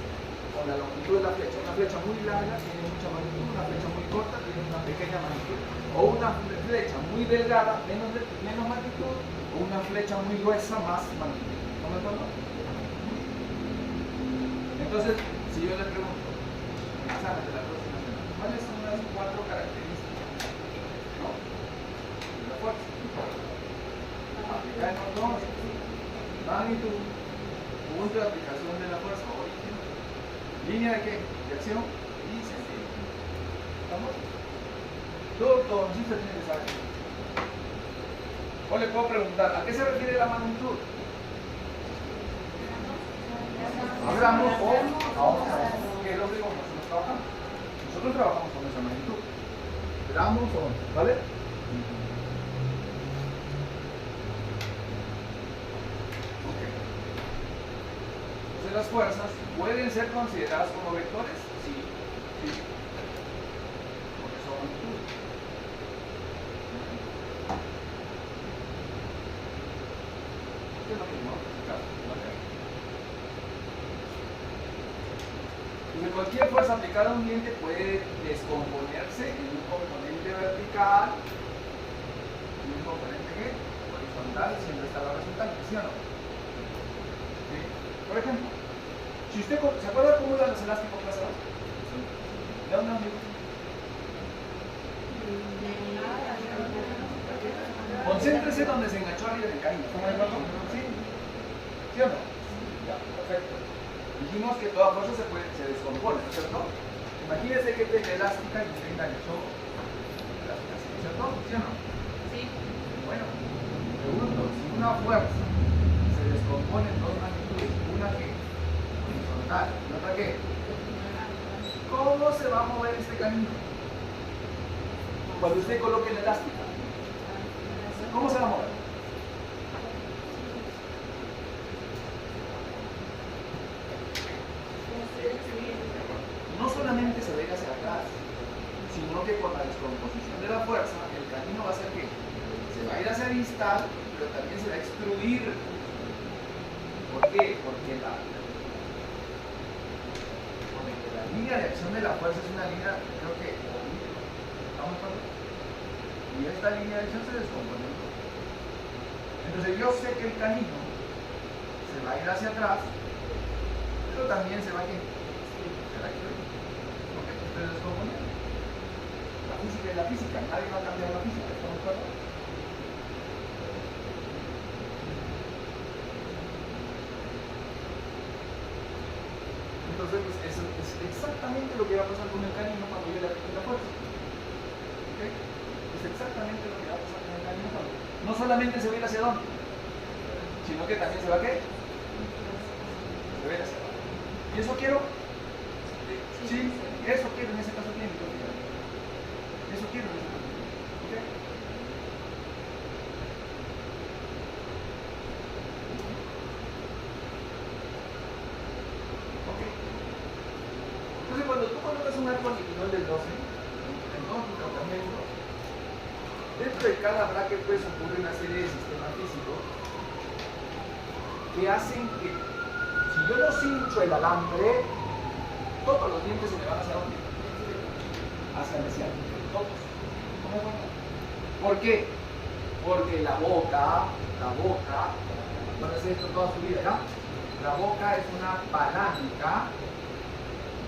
con la longitud de la flecha. Una flecha muy larga tiene mucha magnitud, una flecha muy corta tiene una pequeña magnitud. O una flecha muy delgada, menos magnitud, o una flecha muy gruesa, más magnitud. ¿No me acuerdo? Entonces, si yo le pregunto, en el examen de la próxima semana, ¿cuáles son las 4 características? ¿No? De la fuerza. Aplicar en ortodoncia. Magnitud, punto de aplicación de la fuerza, origen, línea de qué? De acción y sentido. ¿Estamos? Todo ortodoncista tiene que saber. O le puedo preguntar, ¿a qué se refiere la magnitud? ¿A gramos o a onzas? ¿Qué es lo que nosotros trabajamos? Nosotros trabajamos con esa magnitud. Gramos o onzas, ¿vale? Ok. Entonces las fuerzas pueden ser consideradas como vectores, sí. Porque son magnitudes. Es lo mismo, ¿no? Entonces, cualquier fuerza aplicada a un diente puede descomponerse en un componente vertical y un componente ¿qué? Horizontal, siempre está la resultante, ¿sí o no? ¿Sí? Por ejemplo, si usted se acuerda cómo eran los elásticos clase 2? ¿De dónde han venido? Concéntrese donde se enganchó arriba del canino. ¿Estamos de acuerdo? ¿Sí? ¿Sí o no? Ya, perfecto. Dijimos que toda fuerza se descompone, ¿no es cierto? Imagínese que tiene elástica y usted enganchó elástica, ¿no es cierto? ¿Sí o no? Sí. Bueno, pregunto, si una fuerza se descompone en dos magnitudes, una que horizontal y otra que, ¿cómo se va a mover este canino? Cuando usted coloque la elástica, ¿cómo se va a mover? No solamente se va a ir hacia atrás, sino que por la descomposición de la fuerza, el camino va a ser que se va a ir hacia distal, pero también se va a extruir. ¿Por qué? Porque la línea de acción de la fuerza es una línea, creo que, ¿estamos de acuerdo? Y esta línea de acción se descompone. Entonces yo sé que el camino se va a ir hacia atrás, pero también se va a ir. Porque se descompone. La física es la física, nadie va a cambiar la física, ¿estamos de acuerdo? Entonces pues, eso es exactamente lo que va a pasar con el canino cuando yo le aplique la fuerza. ¿Okay? Es exactamente lo que va a pasar con el canino cuando no solamente se va a ir hacia dónde, sino que también se va a ¿qué? Se va a ir hacia abajo. ¿Y eso quiero? Sí, eso quiero en ese caso clínico. Eso quiero en ese caso clínico. ¿Okay? Ok. Entonces cuando tú colocas un arco nivel del 12, en todo tu tratamiento, dentro de cada bracket pues ocurre una serie de sistemas físicos que hacen que si yo no cincho el alambre, todos los dientes se me van hacia dónde? Hacia el mesial. Todos. ¿Cómo es? ¿Por qué? Porque la boca, van a hacer esto toda su vida, ¿ya? La boca es una palanca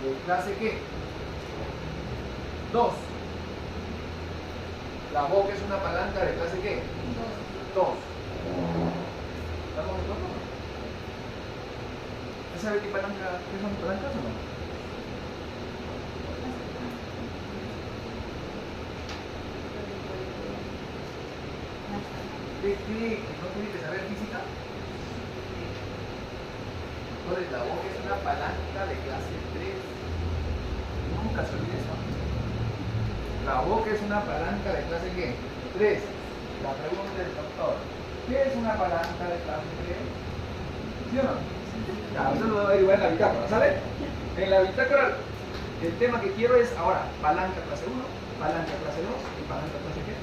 de clase ¿qué? 2. La boca es una palanca de clase ¿qué? 2. ¿Estamos de acuerdo? ¿Sabe qué palanca, qué son palancas o no? ¿Qué? ¿No tiene que saber física? Entonces la boca es una palanca de clase 3. Nunca se olvide eso. La boca es una palanca de clase ¿qué? 3. La pregunta del doctor, ¿qué es una palanca de clase 3? ¿Sí o no? Claro, eso lo voy a averiguar en la bitácora, ¿sale? En la bitácora, el tema que quiero es ahora palanca clase 1, palanca clase 2 y palanca clase ¿qué?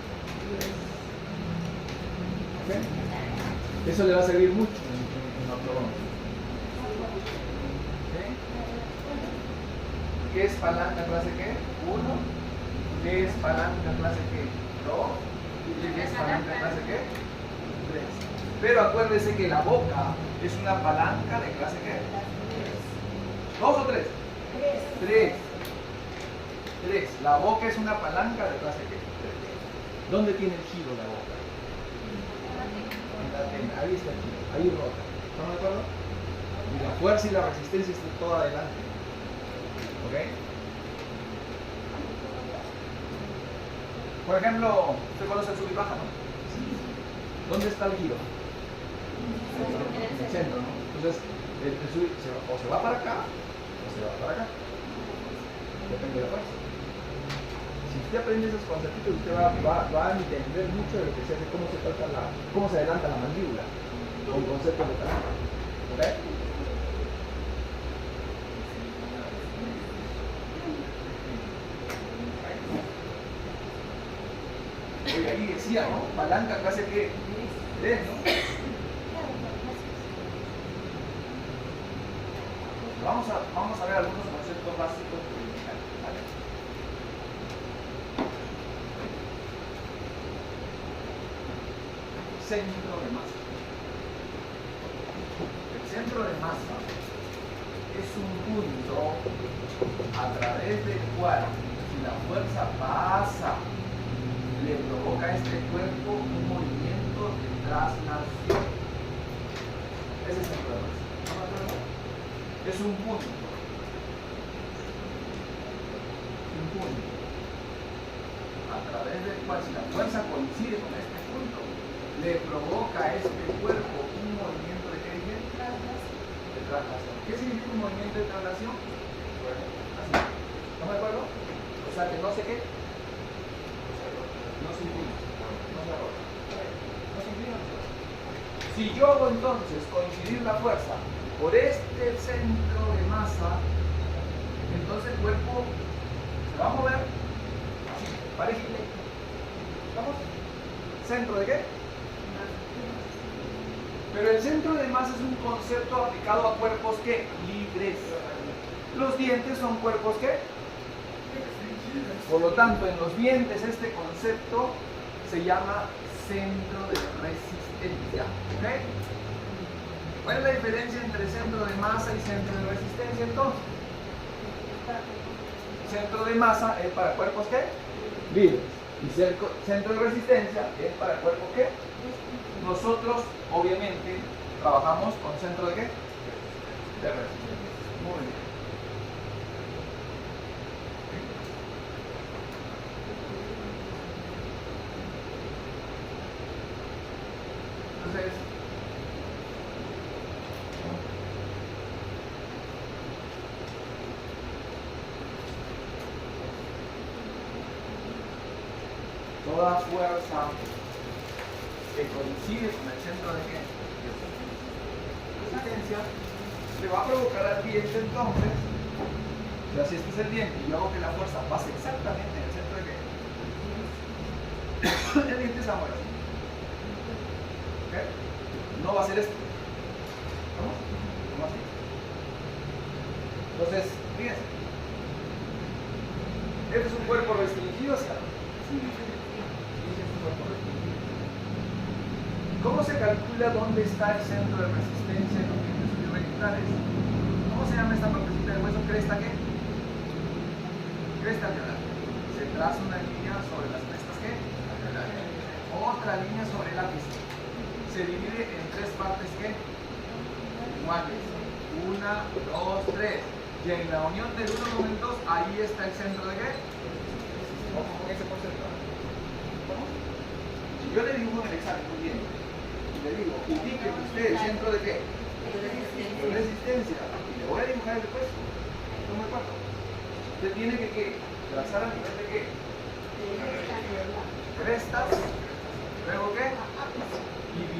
¿Okay? Eso le va a servir mucho en ortodoncia. ¿Okay? ¿Qué es palanca clase qué? 1. ¿Qué es palanca clase qué? 2. ¿Y qué es palanca clase qué? 3. Pero acuérdese que la boca es una palanca de clase ¿qué? 2 o 3. 3. La boca es una palanca de clase ¿qué? 3. ¿Dónde tiene el giro la boca? Ahí está el giro, ahí rota. ¿Estamos de acuerdo? Y la fuerza y la resistencia están toda adelante. ¿Ok? Por ejemplo, usted conoce el sub y baja, ¿no? ¿Dónde está el giro? En el centro, ¿no? Entonces, el sub o se va para acá o se va para acá. Depende de la fuerza. Si usted aprende esos conceptos, usted va a entender mucho de lo que se hace, cómo se adelanta la mandíbula con conceptos de trabajo. ¿Ok? Oye, ahí decía, ¿no? Palanca clase que 3, ¿no? vamos a ver algunos conceptos básicos preliminares, ¿vale? Centro de masa. El centro de masa es un punto a través del cual, si la fuerza pasa, le provoca a este cuerpo un movimiento de traslación. Ese es el centro de masa. Es un punto. Un punto. A través del cual, si la fuerza coincide con este punto, le provoca a este cuerpo un movimiento de ¿qué dije? De traslación. ¿Qué significa un movimiento de traslación? Bueno, así. ¿Estamos de acuerdo? O sea que no sé qué. No se inclina. No se arroja. No se inclina. Si yo hago entonces coincidir la fuerza por este centro de masa, entonces el cuerpo se va a mover así, parejito. ¿Estamos? ¿Centro de qué? Pero el centro de masa es un concepto aplicado a cuerpos ¿qué? Libres. Los dientes son cuerpos ¿qué? Por lo tanto, en los dientes este concepto se llama centro de resistencia. ¿Ok? ¿Cuál es la diferencia entre centro de masa y centro de resistencia entonces? Centro de masa es para cuerpos ¿qué? Libres. Y centro de resistencia es para cuerpos ¿qué? Nosotros, obviamente, trabajamos con centro de qué? De resistencia. Muy bien. Entonces, toda fuerza que coincide con el centro de qué? Resistencia, le va a provocar al diente entonces, o sea, si este es el diente y yo hago que la fuerza pase exactamente en el centro de qué? El diente se va a mover. ¿Ok? No va a ser esto. ¿Cómo? ¿Cómo así? Entonces, fíjense. Este es un cuerpo restringido hacia abajo. ¿Cómo se calcula dónde está el centro de resistencia en los dientes irregulares? ¿Cómo se llama esta partecita del hueso? ¿Cresta qué? Cresta alveolar. Se traza una línea sobre las crestas ¿qué? Alveolares. Otra línea sobre el ápice. Se divide en tres partes ¿qué? Iguales. 1, 2, 3. Y en la unión de unos momentos, ahí está el centro de qué? Ojo con ese concepto. ¿Cómo? Si yo le dibujo en el examen muy bien, y le digo, ubique usted el centro de qué? De resistencia. Y le voy a dibujar el hueso. ¿No me acuerdo? Usted tiene que ¿qué? Trazar a nivel de qué? Crestas. Luego qué? Y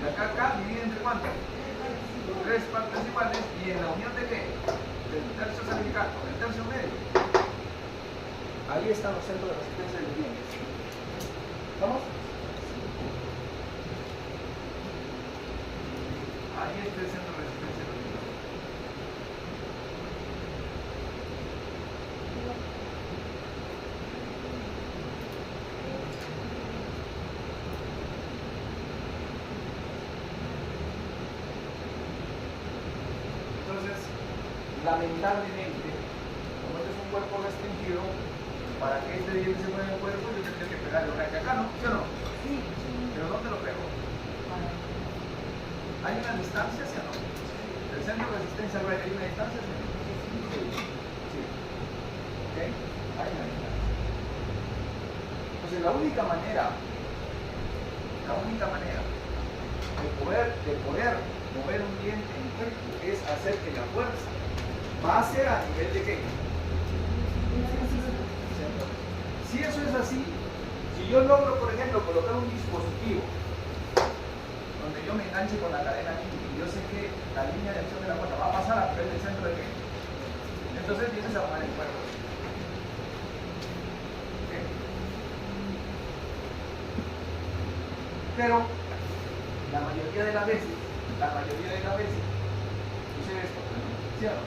acá divide entre cuántas? Tres partes iguales. Y en la unión de qué? Del tercio cervical con el tercio medio. Ahí están los centros de resistencia de los dientes. ¿Estamos? Ahí está el centro de resistencia de los dientes. Entonces, lamentablemente, como este es un cuerpo restringido, para que este diente se mueva en el cuerpo, yo tendría que pegarle una acá, ¿no? ¿Sí o no? Sí. ¿Pero dónde lo pego? ¿Hay una distancia, sí o no? ¿El centro de resistencia hay una distancia, sí o no? Sí. ¿Ok? Hay una distancia. Entonces, la única manera de poder mover un diente en el cuerpo es hacer que la fuerza pase a nivel de qué? Si eso es así, si yo logro, por ejemplo, colocar un dispositivo donde yo me enganche con la cadena aquí y yo sé que la línea de acción de la fuerza va a pasar a nivel del centro de qué, entonces vienes a mover el cuerpo. ¿Okay? Pero la mayoría de las veces, sucede esto, ¿sí o no?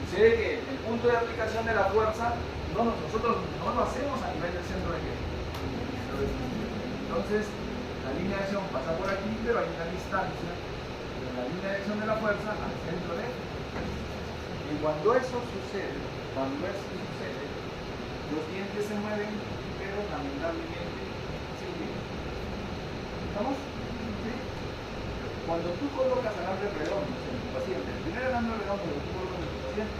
Sucede que el punto de aplicación de la fuerza nosotros no lo hacemos a nivel del centro de qué. Entonces, la línea de acción pasa por aquí, pero hay una distancia de la línea de acción de la fuerza al centro de. Y cuando eso sucede, los dientes se mueven, pero lamentablemente sin límite. ¿Estamos? ¿Sí? Cuando tú colocas alambres redondos en tu paciente, el primer alambre redondo que tú colocas en tu paciente,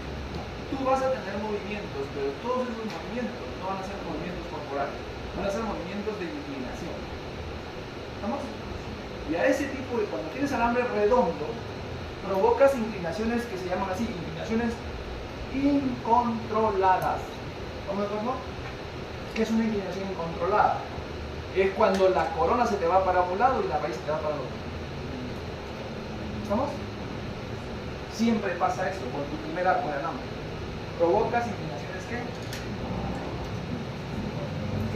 tú vas a tener movimientos, pero todos esos movimientos no van a ser movimientos corporales, van a ser movimientos de inclinación. ¿Estamos? Y a ese tipo de, cuando tienes alambre redondo, provocas inclinaciones que se llaman así, inclinaciones incontroladas. ¿Estamos de acuerdo? ¿Qué es una inclinación incontrolada? Es cuando la corona se te va para un lado y la raíz se te va para el otro. ¿Estamos? Siempre pasa eso con tu primer arco de alambre. Provocas inclinaciones ¿qué?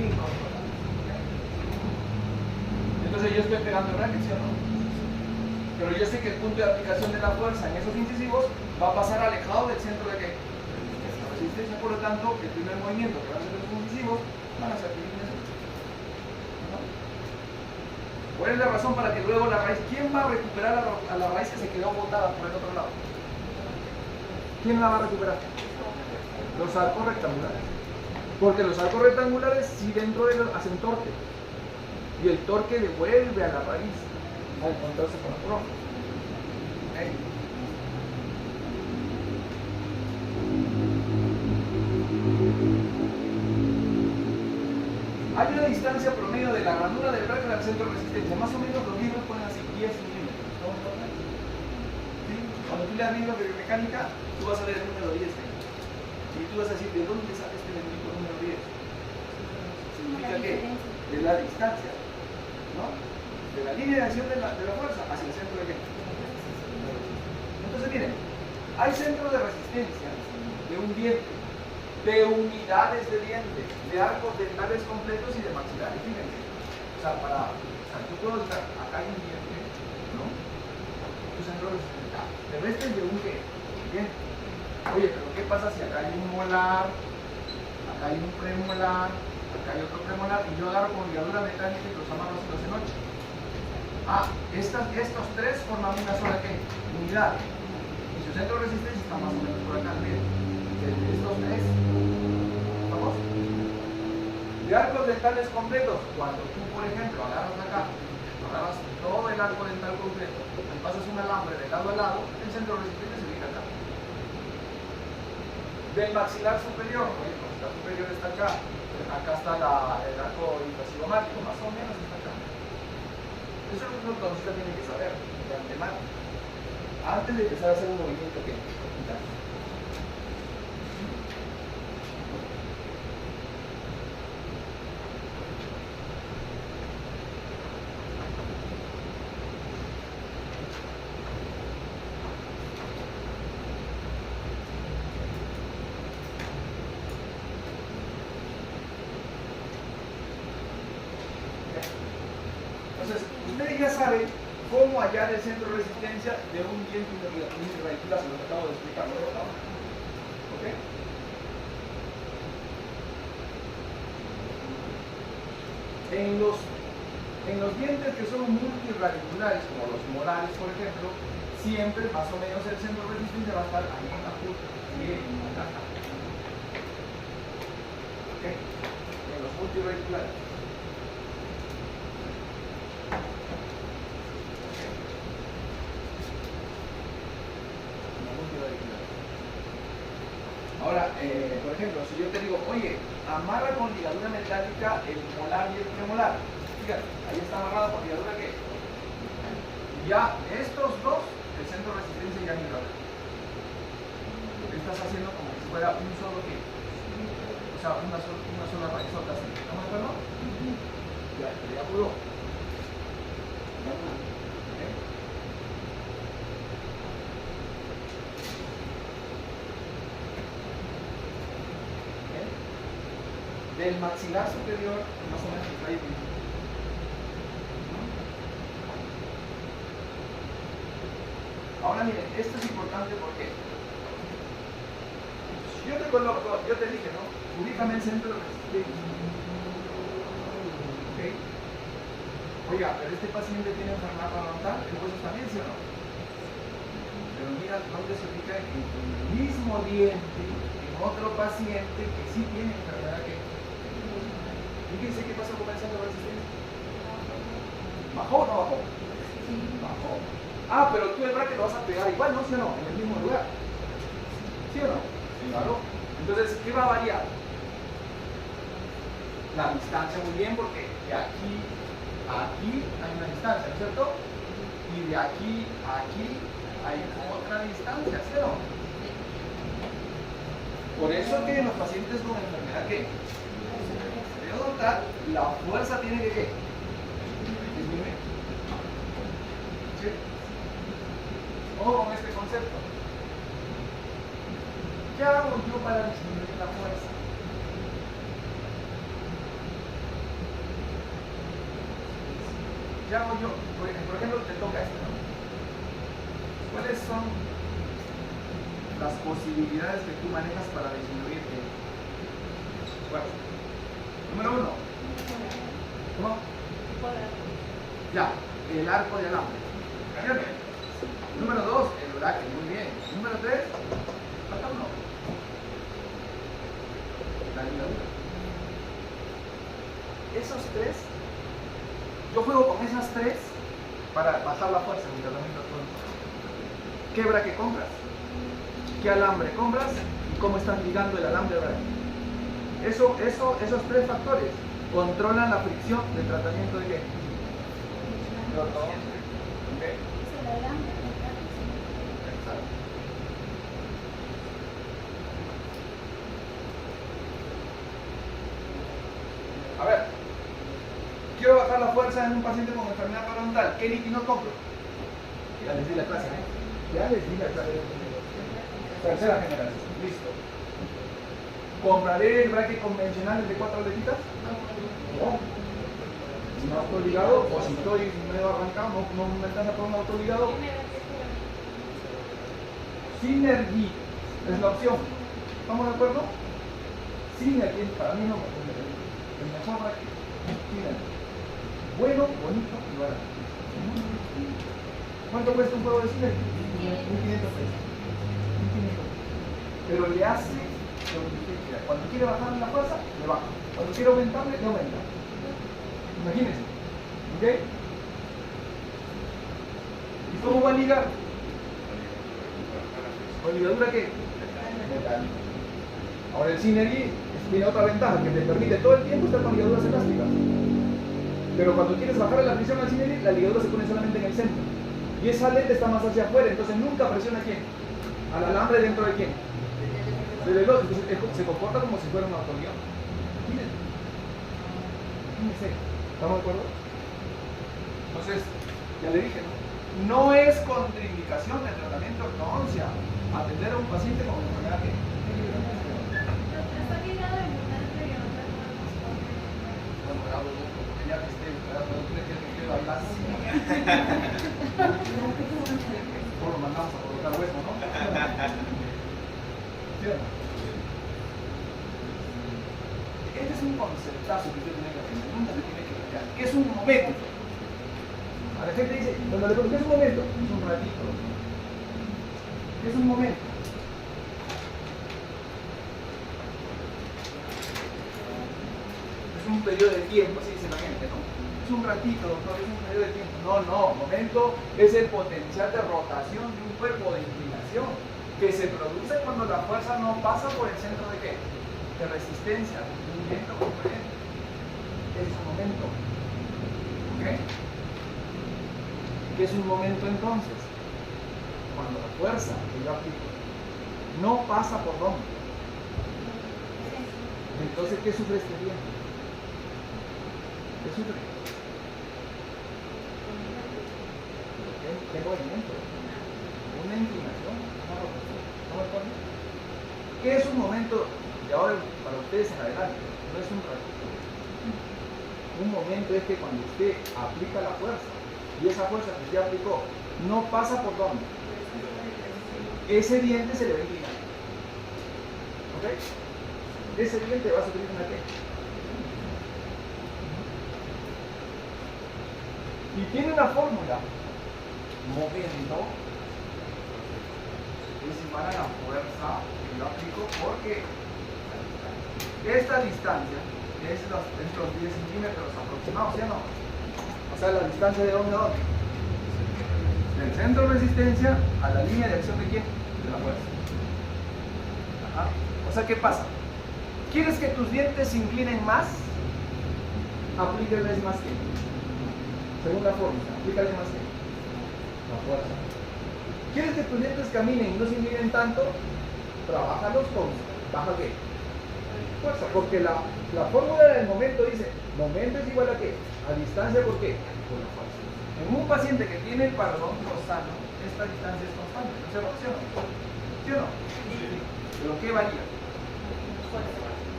Incontroladas. Entonces yo estoy pegando el bracket, ¿sí o no? Pero yo sé que el punto de aplicación de la fuerza en esos incisivos va a pasar alejado del centro de qué? La resistencia, por lo tanto, el primer movimiento que van a hacer los incisivos van a ser líneas. ¿No? ¿Cuál es la razón para que luego la raíz, quién va a recuperar a la raíz que se quedó botada por el otro lado? ¿Quién la va a recuperar? Los arcos rectangulares. Porque los arcos rectangulares sí dentro de ellos hacen torque. Y el torque devuelve a la raíz al encontrarse con la corona. ¿Okay? Hay una distancia promedio de la ranura del bracket al centro de resistencia. Más o menos los libros ponen así 10 milímetros. ¿Sí? Cuando tú leas libros de biomecánica, tú vas a leer el número 10. Y tú vas a decir, ¿de dónde sale este bendito número 10? ¿Significa qué? De la distancia, ¿no? De la línea de acción de la fuerza hacia el centro de qué. Entonces, miren, hay centros de resistencia de un diente, de unidades de dientes, de arcos dentales completos y de maxilares. Fíjense, o sea, yo puedo estar, acá hay un diente, ¿no? Un centro de resistencia. Pero este es de un qué? Bien. Oye, pero ¿qué pasa si acá hay un molar, acá hay un premolar, acá hay otro premolar y yo agarro con ligadura metálica y los amarro así los en 8? Ah, estos tres forman una sola ¿qué? Unidad. Y su centro de resistencia está más o menos por acá, miren. Estos tres, ¿vamos? De arcos dentales completos, cuando tú, por ejemplo, agarras acá, agarras todo el arco dental completo y pasas un alambre de lado a lado, el centro de resistencia se ubica acá. Del maxilar superior, el maxilar superior está acá, acá está el arco invasivomático, más o menos está acá. Eso es lo que un ortodoncista tiene que saber de antemano, antes de empezar a hacer un movimiento que Entonces, ustedes ya saben cómo hallar el centro de resistencia de un diente uniradicular, se lo acabo de explicar, ¿no? ¿Ok? En los dientes que son multirradiculares, como los molares, por ejemplo, siempre más o menos el centro de resistencia va a estar ahí en la punta, bien, acá. ¿Ok? En los multirradiculares. Ahora, por ejemplo, si yo te digo, oye, amarra con ligadura metálica el molar y el premolar. Fíjate, ahí está amarrado con ligadura que ya estos dos, el centro de resistencia ya ni lo. Lo que estás haciendo como si fuera un solo que, o sea, una sola raizota así. ¿Estamos de acuerdo? Ya pudo. Ya pudo. Del maxilar superior, más o menos está ahí. Ahora miren, esto es importante porque yo te coloco, yo te dije, ¿no? Ubícame en el centro de resistencia. ¿Ok? Oiga, pero este paciente tiene enfermedad parodontal, el hueso también, ¿sí o no? Pero mira dónde se ubica en el mismo diente, en otro paciente que sí tiene enfermedad que. Fíjense qué pasa con el centro de resistencia. ¿Bajó o no bajó? Bajó. Ah, pero tú el bracket lo vas a pegar igual, ¿no? ¿Sí o no? En el mismo lugar. ¿Sí o no? Claro. Entonces, ¿qué va a variar? La distancia, muy bien, porque de aquí a aquí hay una distancia, ¿no es cierto? Y de aquí a aquí hay otra distancia, ¿sí o no? Por eso que en los pacientes con enfermedad ¿qué? Periodontal, la fuerza tiene que ¿qué? Disminuir. ¿Sí? Ojo con este concepto. ¿Qué hago yo para disminuir la fuerza? ¿Qué hago yo? Por ejemplo, te toca esto, ¿no? ¿Cuáles son las posibilidades que tú manejas para disminuir el fuerza? Número 1. ¿Cómo? Ya, el arco de alambre. ¿Cierto? Número 2, el bracket, muy bien. Número 3, falta uno. La ligadura. Esos 3, yo juego con esas 3 para bajar la fuerza en mi tratamiento actual. ¿Qué bracket compras? ¿Qué alambre compras? ¿Y cómo estás ligando el alambre al bracket? Esos 3 factores controlan la fricción del tratamiento de qué? De ortodoncia. ¿Okay? Exacto. A ver, quiero bajar la fuerza en un paciente con enfermedad parodontal. ¿Qué líquido compro? Ya les di la clase, ¿no? Ya les di la clase. Tercera generación. Listo. ¿Compraré el bracket convencional de 4 letitas? No. Si no autoligado, o si estoy medio arrancado, no me alcanza por un autoligado. Synergy es la opción. ¿Estamos de acuerdo? Synergy para mí no el mejor bracket. Synergy. Bueno, bonito y barato. ¿Cuánto cuesta un juego de Synergy? 1.500 pesos. 1.500. Pero le hace lo que usted quiera. Cuando quiere bajar la fuerza, le baja. Cuando quiere aumentarle, le aumenta. Imagínense. ¿Ok? ¿Y cómo va a ligar? ¿Con ligadura qué? Metal. Ahora el Synergy tiene otra ventaja, que te permite todo el tiempo estar con ligaduras elásticas. Pero cuando quieres bajar la presión al Synergy, la ligadura se pone solamente en el centro. Y esa lente está más hacia afuera, entonces nunca presiona a quién. Al alambre dentro de quién. Del otro. Entonces se comporta como si fuera un autoligado. Imagínense. ¿Estamos de acuerdo? Entonces, ya le dije, no es contraindicación del tratamiento de ortodoncia atender a un paciente con enfermedad que. Ya que esté, no cree que me quedo hablar. O lo mandamos a colocar hueso, ¿no? ¿Sí o no? Este es un conceptazo que usted tiene que aprender, nunca le tiene que explicar. ¿Qué es un momento? A la gente dice, cuando le pregunto, ¿qué es un momento? Es un ratito. ¿Qué es un momento? Es un periodo de tiempo, así dice la gente, ¿no? Es un ratito, doctor, es un periodo de tiempo. No, momento es el potencial de rotación de un cuerpo de inclinación que se produce cuando la fuerza no pasa por el centro de qué? De resistencia, de movimiento componente. Es un momento. ¿Ok? ¿Qué es un momento entonces? Cuando la fuerza que yo aplico no pasa por donde. Entonces, ¿qué sufre este tiempo? ¿Qué sufre? ¿Qué movimiento? Una inclinación, una rotación. ¿No me acuerdo? ¿Qué es un momento? Y ahora para ustedes en adelante, no es un ratito. Un momento es que cuando usted aplica la fuerza y esa fuerza que usted aplicó no pasa por dónde. ese diente se le va a inclinar. ¿Ok? Ese diente va a sufrir una ¿qué? Y tiene una fórmula. Momento es igual a la fuerza que yo aplico porque esta distancia es los 10 centímetros aproximados, ¿sí o no? O sea, la distancia de dónde a dónde. Del centro de resistencia a la línea de acción de quién? De la fuerza. Ajá. O sea, ¿qué pasa? ¿Quieres que tus dientes se inclinen más? Aplícales más tiempo. Según la fórmula, aplícale más tiempo. La fuerza. ¿Quieres que tus dientes caminen y no se inclinen tanto? Trabájalos con baja qué? Fuerza. Porque la fórmula del momento dice, momento es igual a qué? A distancia, ¿por qué? Por la fuerza. En un paciente que tiene el parodonto sano, esta distancia es constante. ¿No se va? ¿Sí o no? ¿Sí o no? ¿Pero qué varía?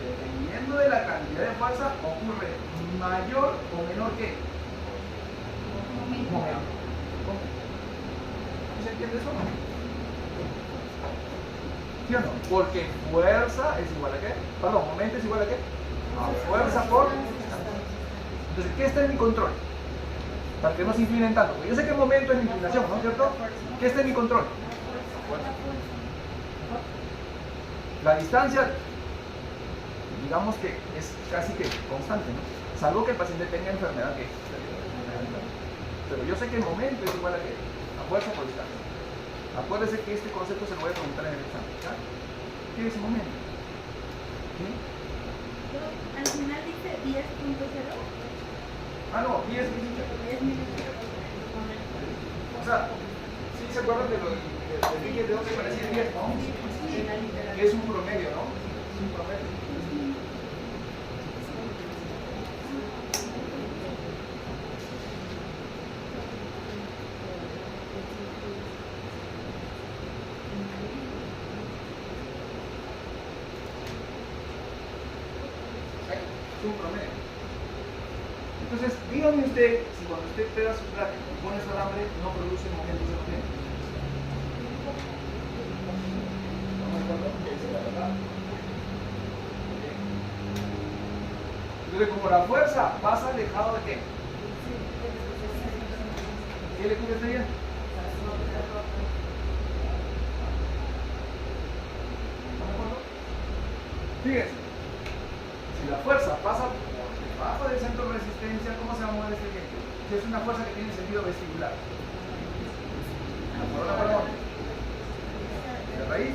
Dependiendo de la cantidad de fuerza, ocurre mayor o menor que momento. ¿Se entiende eso? ¿Sí o no? Porque fuerza es igual a qué? Perdón, momento es igual a qué? A fuerza por distancia. Entonces, ¿qué está en mi control? Para que no se inclinen tanto. Porque yo sé que el momento es mi inclinación, ¿no es cierto? ¿Qué está en mi control? La distancia, digamos que es casi que constante, ¿no? Salvo que el paciente tenga enfermedad que pero yo sé que el momento es igual a que a fuerza por distancia. Acuérdese que este concepto se lo voy a preguntar en el examen, ¿ya? ¿Qué es el momento? ¿Sí? Al final dice 10.0. Ah, no, 10 milímetros. 10 milímetros. O sea, ¿sí se acuerdan de lo del de 12 parecía 10, no? Sí, la literatura. Que es un promedio, ¿no? Es un promedio. Es un promedio. Entonces, dígame usted si cuando usted pega su bracket y pone su alambre no produce momentos de momento. ¿Estamos de acuerdo? Esa es la verdad. Entonces, como la fuerza pasa alejado de qué? ¿Qué le cubre este bien? ¿Estamos de acuerdo? Fíjense, si la fuerza pasa por debajo del centro de resistencia, ¿cómo se va a mover este viento? Si es una fuerza que tiene sentido vestibular. La corona, perdón. De raíz.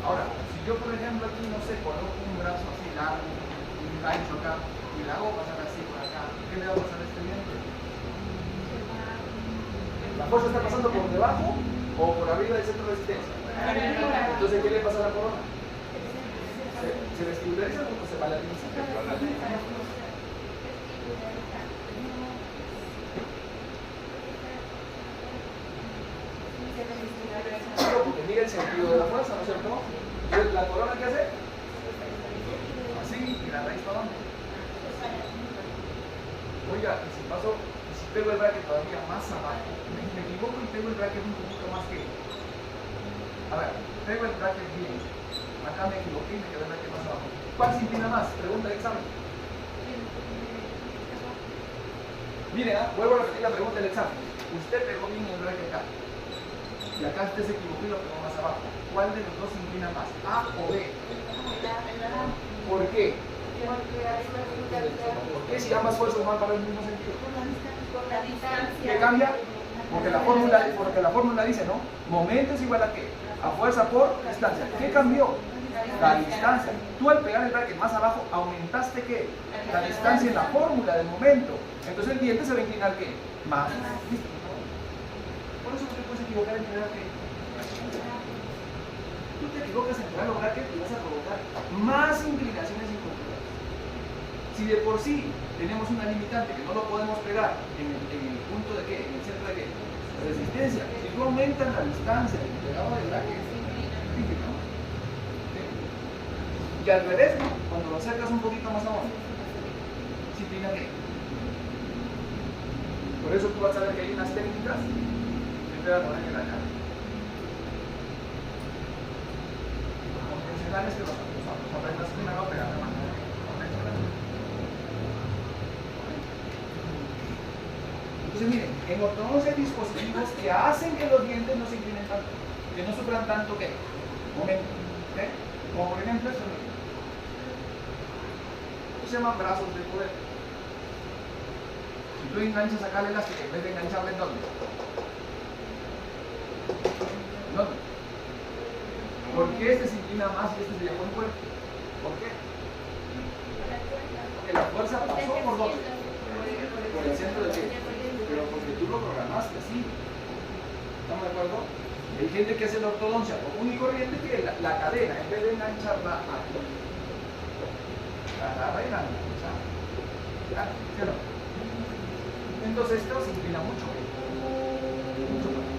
Ahora, si yo por ejemplo aquí, no sé, coloco un brazo así largo, un gancho acá, y la hago pasar así por acá, ¿qué le va a pasar a este viento? ¿La fuerza está pasando por debajo o por arriba del centro de resistencia? Entonces, ¿qué le pasa a la corona? ¿Se vestibulariza o se palatiniza? Claro, porque mira el sentido de la fuerza, ¿no es cierto? Entonces, ¿la corona qué hace? Así, y la raíz para dónde. Oiga, y si paso, y si pego el bracket todavía más abajo, me equivoco y pego el bracket un poquito más que. A ver, pego el bracket bien. Acá me equivoqué y me quedé el bracket más abajo. ¿Cuál se inclina más? Pregunta el examen. Mire, vuelvo a repetir la pregunta del examen. Usted pegó bien el bracket acá. Y acá usted se equivocó y lo pegó más abajo. ¿Cuál de los dos se inclina más? ¿A o B? ¿Por qué? ¿Por qué si ambas fuerzas van para el mismo sentido? Por la distancia. ¿Qué cambia? Porque la fórmula dice, ¿no? Momento es igual a ¿qué? A fuerza por distancia. ¿Qué cambió? La distancia. Tú al pegar el bracket más abajo aumentaste ¿qué? La distancia en la fórmula del momento. Entonces el diente se va a inclinar ¿qué? Más. Por eso no te puedes equivocar en pegar ¿qué? Tú te equivocas en pegar los brackets y vas a provocar más inclinaciones incontrolables. Si de por sí tenemos una limitante que no lo podemos pegar en el punto de ¿qué? En el centro de ¿qué? Resistencia. Si tú aumentas la distancia del pegado del bracket, ¿no? Y al revés, ¿no? Cuando lo acercas un poquito más abajo, ¿sí inclina qué? Por eso tú vas a ver que hay unas técnicas que te van a poner en la cara. funcionales que los aprendas primero a pegar de manera correcta. Entonces miren, en ortodoncia hay dispositivos que hacen que los dientes no se inclinen tanto, que no sufran tanto que momento, ¿okay? Como por ejemplo esto mismo. Se llaman brazos de poder. Si tú enganchas acá el elástico en vez de engancharle en dónde. ¿Dónde? ¿Por qué este se inclina más y este se llama un cuerpo? ¿Por qué? Porque la fuerza pasó por dónde. Por el centro de qué. Pero porque tú lo programaste así. ¿Estamos de acuerdo? Hay gente que hace la ortodoncia común y corriente que la cadena, en vez de engancharla aquí, la reina engancha. Claro, ¿sí o no? Entonces esto se inclina mucho. Mucho más.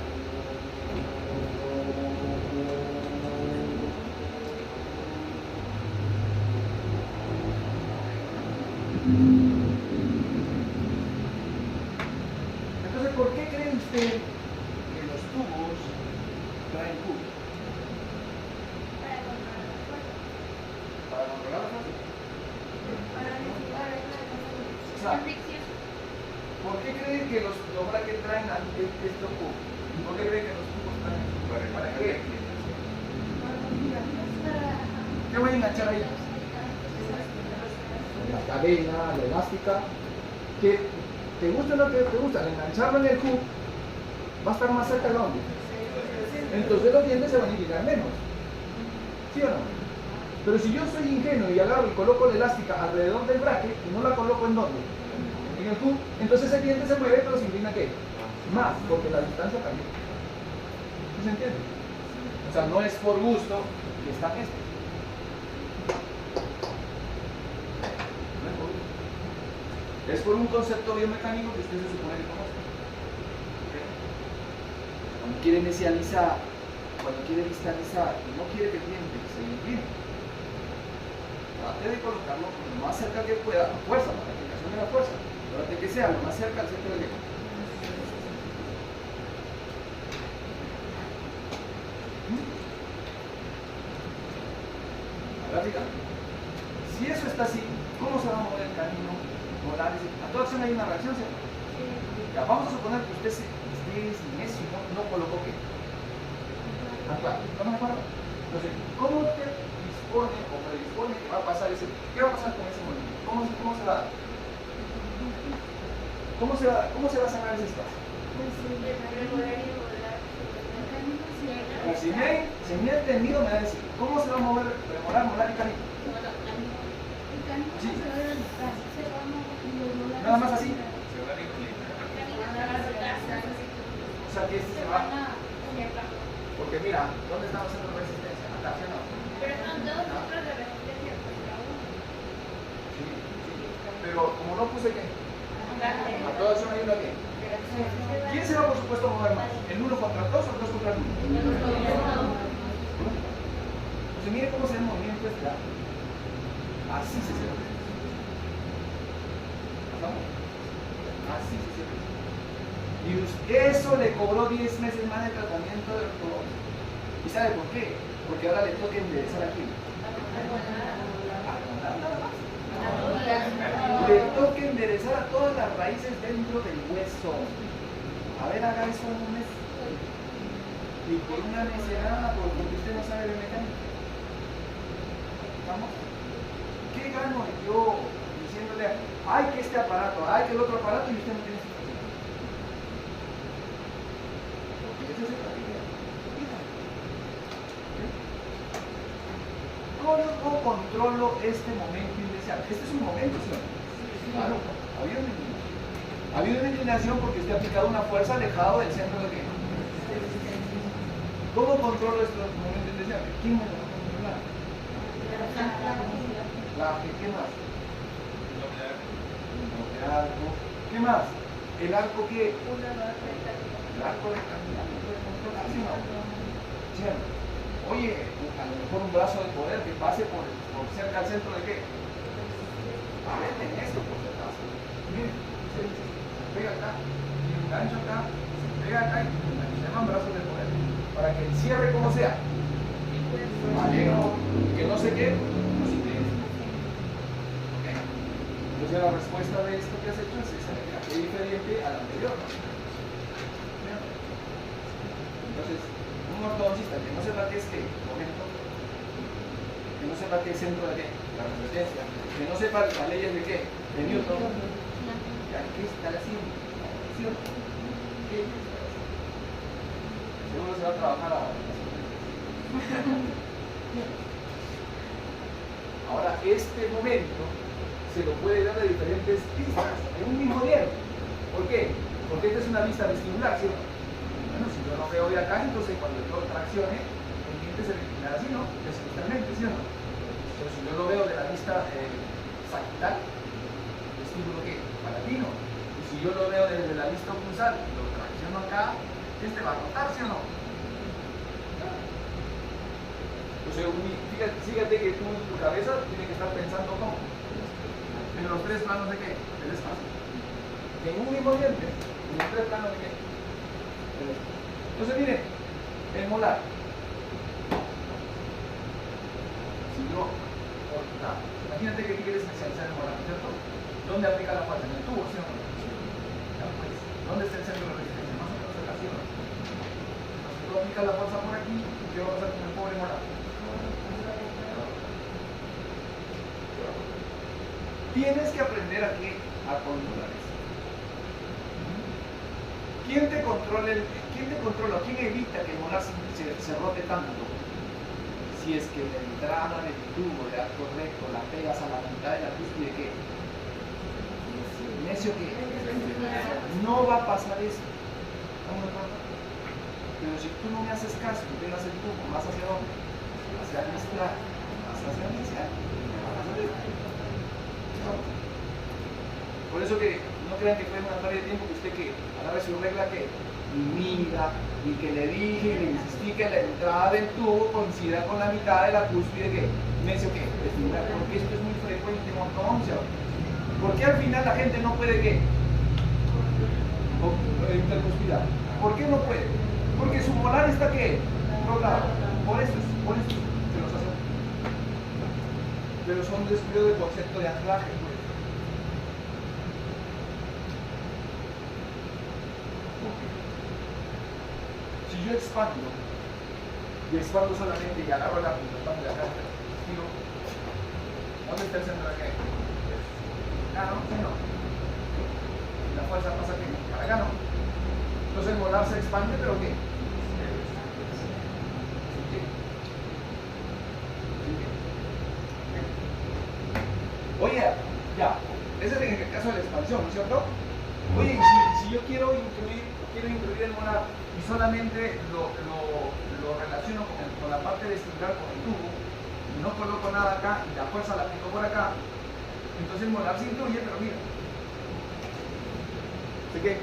Entonces, ¿por qué cree usted que los tubos traen cubo? Para controlar la fuerza. Exacto. ¿Por qué cree que los brackets traen estos cubos? ¿Por qué cree que los tubos traen? ¿Para qué? ¿Qué voy a enganchar ahí? La cadena, la elástica, que te gusta o no te gusta, al engancharlo en el hub va a estar más cerca de donde. Entonces los dientes se van a inclinar menos. ¿Sí o no? Pero si yo soy ingenuo y agarro y coloco la elástica alrededor del bracket y no la coloco en donde, en el hub, entonces el diente se mueve pero se inclina ¿qué? Más, porque la distancia cambia. ¿Sí se entiende? O sea, no es por gusto que están estos. Es por un concepto biomecánico que usted se supone que conoce. ¿Okay? Cuando quiere mesializar, cuando quiere distalizar y no quiere que el diente se incline, trate de colocarlo lo más cerca que pueda, a fuerza, para la aplicación de la fuerza. Trate que sea lo más cerca al centro del eje. Ahora diga, si eso está así, ¿cómo se va a mover el camino? A toda acción hay una reacción, ¿sí? Ya, vamos a suponer que usted esté sin eso y no colocó qué. Actual, ¿estamos de acuerdo? Entonces, ¿cómo te dispone o predispone que va a pasar ese? ¿Qué va a pasar con ese movimiento? ¿Cómo se va a dar? ¿Cómo se va a sanar ese espacio? Si me ha entendido, me va a decir, ¿cómo se va a mover premolar, molar y canino? Sí. Nada más así. O sea que este se va. Porque mira, ¿dónde estamos haciendo resistencia? Acá, ¿sí o no? Pero son dos metros de resistencia contra uno. Sí, sí. Pero como no puse que a toda acción hay uno aquí. ¿Quién se va por supuesto a mover más? ¿El 1 contra el 2 o el 2 contra el 1? Entonces mire cómo se ve el movimiento este. Así se ve. Así se siente. Y eso le cobró 10 meses más de tratamiento de ortodoncia. ¿Y sabe por qué? Porque ahora le toca enderezar aquí. Le toca enderezar a todas las raíces dentro del hueso. A ver, haga eso en un mes. Y por una necedad, porque usted no sabe de mecánica. ¿Estamos? ¿Qué gano yo diciéndole, ay que este aparato, ay que el otro aparato y usted no tiene situación? Porque esa es la idea. ¿Cómo controlo este momento indeseable? Este es un momento, ¿sí? Claro, ha habido una inclinación. Ha habido una inclinación porque usted ha aplicado una fuerza alejado del centro de qué. ¿Cómo controlo este momento indeseable? ¿Quién me lo va a controlar? ¿Qué más? El arco. ¿Qué más? ¿El arco qué? El arco rectangular. ¿Sí o no? ¿Sí o no? Oye, a lo mejor un brazo de poder que pase por cerca al centro de qué. Vete en esto por si acaso. Miren, se pega acá, y un gancho acá, se pega acá y se llaman brazos de poder. Para que el cierre como sea. alegro, que no sé qué, no sé qué. ¿Ok? Entonces la respuesta de esto que has hecho es esa, que es diferente a la anterior, ¿no? Entonces, un ortodoncista que no sepa qué es qué, momento, que no sepa qué es centro de qué, la resistencia, que no sepa las leyes de qué, de Newton, ¿qué está haciendo? ¿Sí o no? ¿Qué está haciendo? Seguro se va a trabajar ahora. Ahora, este momento se lo puede dar de diferentes pistas en un mismo diario. ¿Por qué? Porque esta es una vista vestibular, ¿sí o no? Bueno, si yo lo veo de acá, entonces cuando yo traccione, el diente se reclinará así, ¿no? Vestigulamente, ¿sí o no? Entonces, si yo lo veo de la vista sagital, vestíbulo ¿qué? Palatino. Y si yo lo veo desde la vista oclusal, lo tracciono acá, este va a rotar, ¿sí o no? Entonces, fíjate que tú en tu cabeza tienes que estar pensando ¿cómo? En los tres planos de qué? Del espacio. En un mismo diente, en los tres planos de qué? Entonces, miren, el molar. Si yo, imagínate que quieres especializar el molar, ¿cierto? ¿Dónde aplica la fuerza? En el tubo, ¿sí o no? Ya, pues, ¿dónde está el centro de resistencia? Más o menos acá, ¿sí o no? Si tú aplicas la fuerza por aquí, ¿qué va a pasar con el pobre molar? Tienes que aprender a qué? A controlar eso. ¿Quién te controla? ¿Quién evita que el molar se rote tanto? Si es que la entrada del tubo de arco recto la pegas a la mitad de la cúspide, ¿qué? Necio que no va a pasar eso. Pero si tú no me haces caso y pegas el tubo más hacia dónde, hacia el distal, más hacia el distal, por eso que no crean que fue una pérdida de tiempo que usted que agarre su regla que mira y que le dije y le insistí que la entrada del tubo coincida con la mitad de la cúspide que necio que porque esto es muy frecuente en ortodoncia. ¿Por qué al final la gente no puede qué? Intercuspidar. ¿Por qué no puede? Porque su molar está qué? Rotado. Por eso se los hace. Pero son descuido del concepto de anclaje, pues. Si yo expando, y expando solamente y agarro la punta de acá, tiro, ¿dónde está el centro de qué? Acá, ¿no? Sí, no. Y la fuerza pasa que para acá, ¿no? Entonces el molar se expande, pero ¿qué? Oye, ya, ese es en el caso de la expansión, ¿no es cierto? Oye, si yo quiero incluir el molar y solamente lo relaciono con la parte vestibular, con el tubo, y no coloco nada acá y la fuerza la aplico por acá, entonces el molar se incluye, pero mira. ¿Sí qué?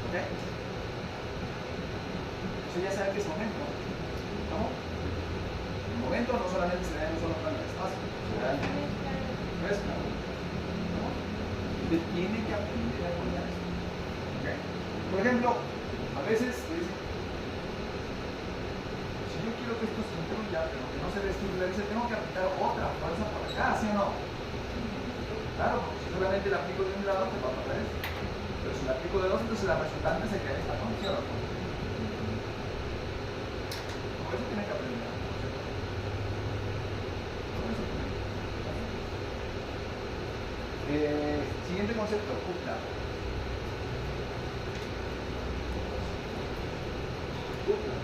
¿Ok? Entonces ya saben que es momento, ¿no? El momento no solamente se da en un solo plano de espacio, se da en tres planos, ¿no? Usted tiene que aprender a coordinar eso. ¿Okay? Por ejemplo, a veces le dicen, si yo quiero que esto se incluya, pero que no se desestabilice, tengo que aplicar otra fuerza por acá, ¿sí o no? Claro, porque si solamente la aplico de un lado, te va a pasar eso. Pero si la aplico de dos, entonces la resultante se queda en esta condición. Por eso tiene que aprender. Siguiente concepto, cupla. Cupla.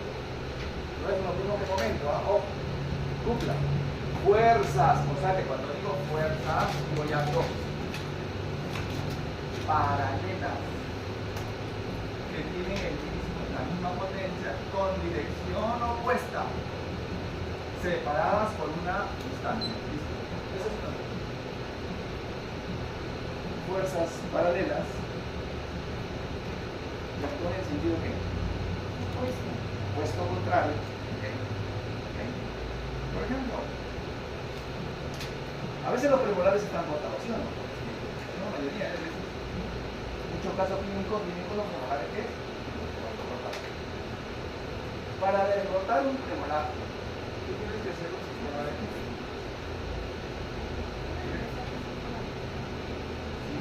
No es lo mismo que momento, ¿ah? Ojo. Cupla. Fuerzas, o sea que cuando digo fuerzas, digo ya dos. Paralelas. Que tienen la misma potencia con dirección opuesta. Separadas por una distancia. ¿Listo? Eso es una fuerzas paralelas que actúan en sentido que opuesto contrario. ¿Okay? ¿Okay? Por ejemplo, a veces los premolares están rotados, ¿sí o no? La mayoría de veces. Mucho caso clínico, los premolares, ¿qué es? Para derrotar un premolar, ¿qué tienes que hacer los sistemas de juicio? Sí,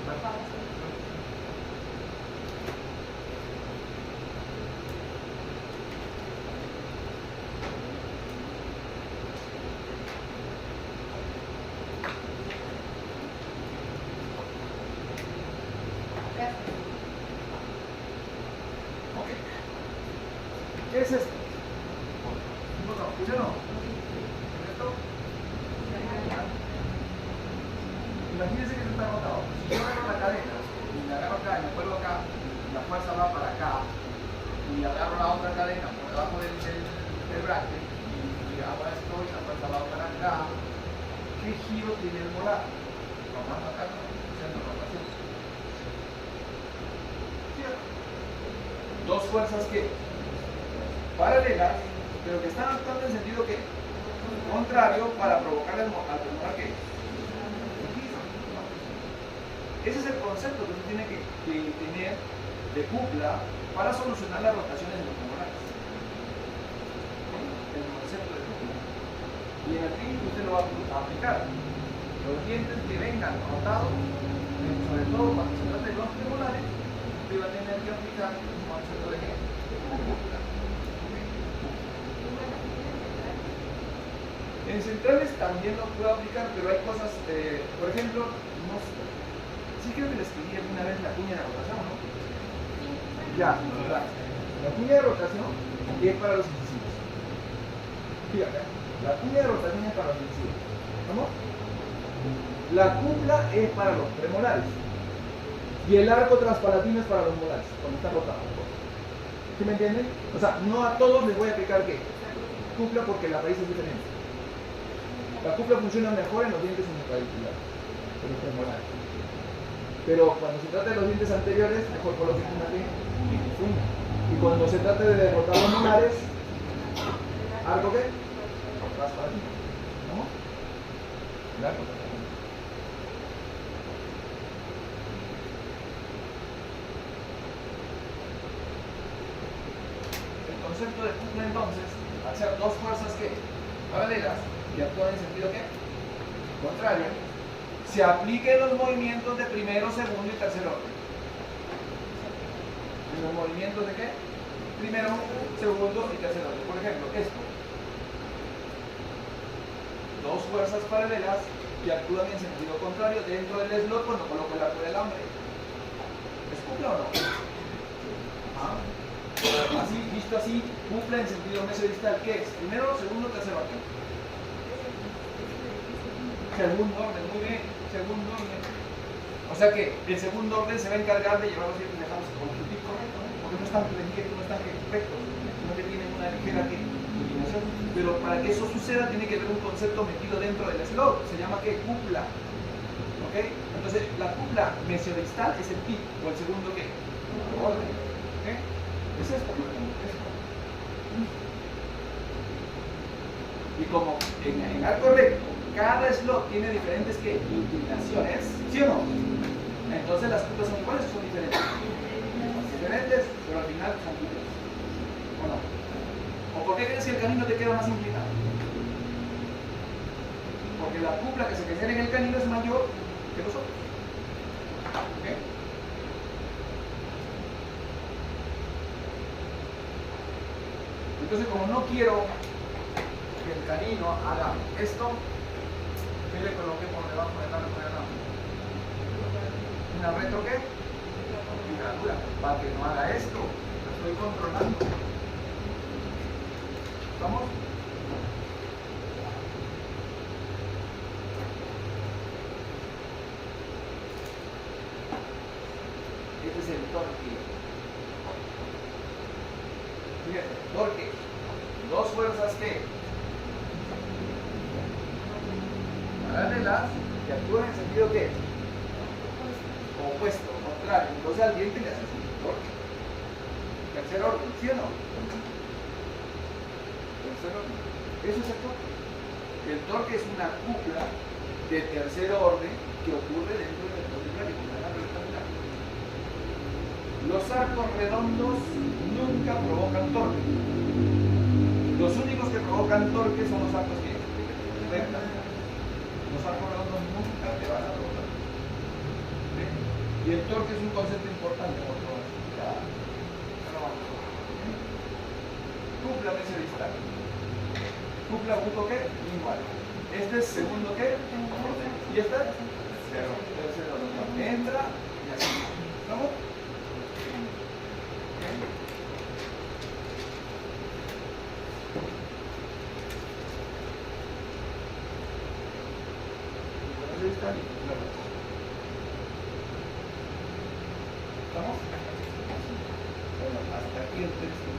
¿qué es esto? Bueno, ¿escucharon? ¿Esto? Imagínense que esto está rotado. Si yo agarro la cadena y me agarro acá y me vuelvo acá, la fuerza va para acá, y agarro la otra cadena por debajo del bracket y hago esto y la fuerza va para acá, ¿qué giro tiene el molar? Tomando acá, haciendo rotación. ¿Cierto? Dos fuerzas que paralelas, pero que están actuando en sentido que contrario para provocar al premolar que ese es el concepto que uno tiene que tener de cupla para solucionar las rotaciones de los premolares. El concepto de cupla. Y en el clínico usted lo va a aplicar. Los dientes que vengan rotados, sobre todo cuando se trata de los premolares, usted va a tener que aplicar un concepto de cupla. En centrales también lo puedo aplicar, pero hay cosas, por ejemplo, no sé, sí creo que les escribí alguna vez la cuña de rotación, ¿no? Ya, la cuña de rotación es para los incisivos. Fíjate, la cuña de rotación es para los incisivos. ¿Cómo? La cupla es para los premolares. Y el arco transpalatino es para los molares, cuando está rotado. ¿Sí me entienden? O sea, no a todos les voy a aplicar ¿qué? Cupla porque la raíz es diferente. La cupla funciona mejor en los dientes intraclaviculares, en los premolares. Pero cuando se trata de los dientes anteriores, mejor coloquen una que funda. Y cuando se trata de derrotar los molares, ¿arco qué? Transpalatino. ¿Cómo? El arco transpalatino. El concepto de cupla entonces, al ser dos fuerzas que paralelas, y actúan en sentido ¿qué? Contrario, se apliquen los movimientos de primero, segundo y tercer orden. ¿En los movimientos de qué? Primero, segundo y tercer orden. Por ejemplo, esto. Dos fuerzas paralelas que actúan en sentido contrario dentro del slot cuando coloco el arco del alambre. ¿Es cupla o no? ¿Ah? Así, visto así, cupla en sentido mesodistal. ¿Qué es? Primero, segundo, tercer orden. Segundo orden, muy bien, segundo orden. O sea que el segundo orden se va a encargar de llevar los dientes lejanos con el tip correcto, ¿no? Porque no están rectos, no están rectos, sino que tienen una ligera inclinación. Pero para que eso suceda tiene que haber un concepto metido dentro del slot, se llama ¿qué? Cupla. ¿Ok? Entonces la cupla mesodistal es el tip, o el segundo ¿qué? Orden. ¿Ok? Es esto, y como en arco recto cada slot tiene diferentes ¿qué? Inclinaciones, ¿sí o no? Entonces las cuplas son iguales o son diferentes. Diferentes, pero al final son cuplas. ¿O no? ¿O por qué crees que el canino te queda más inclinado? Porque la cupla que se genera en el canino es mayor que los otros. ¿Ok? Entonces, como no quiero que el canino haga esto, ¿qué le coloqué por debajo de la retro? ¿Una retro qué? Ligadura, para que no haga esto. Lo estoy controlando. ¿Estamos? Este es el torque. Fíjate, torque. Dos fuerzas que paralelas que actúan en sentido ¿qué? Opuesto, contrario. Entonces al diente le haces un torque. Tercer orden, ¿sí o no? Tercer orden. Eso es el torque. El torque es una cupla de tercer orden que ocurre dentro del torque rectangular. Los arcos redondos nunca provocan torque. Los únicos que provocan torque son los arcos que rectas. Los arcos redondos nunca te van a provocar. ¿Sí? Y el torque es un concepto importante por todo esto. Cupla ese distal. Cupla punto qué? Igual. Este es segundo qué? Y este tercero. Tercero. Entra y así. ¿Estamos? ¿Estamos? Bueno, hasta aquí el texto.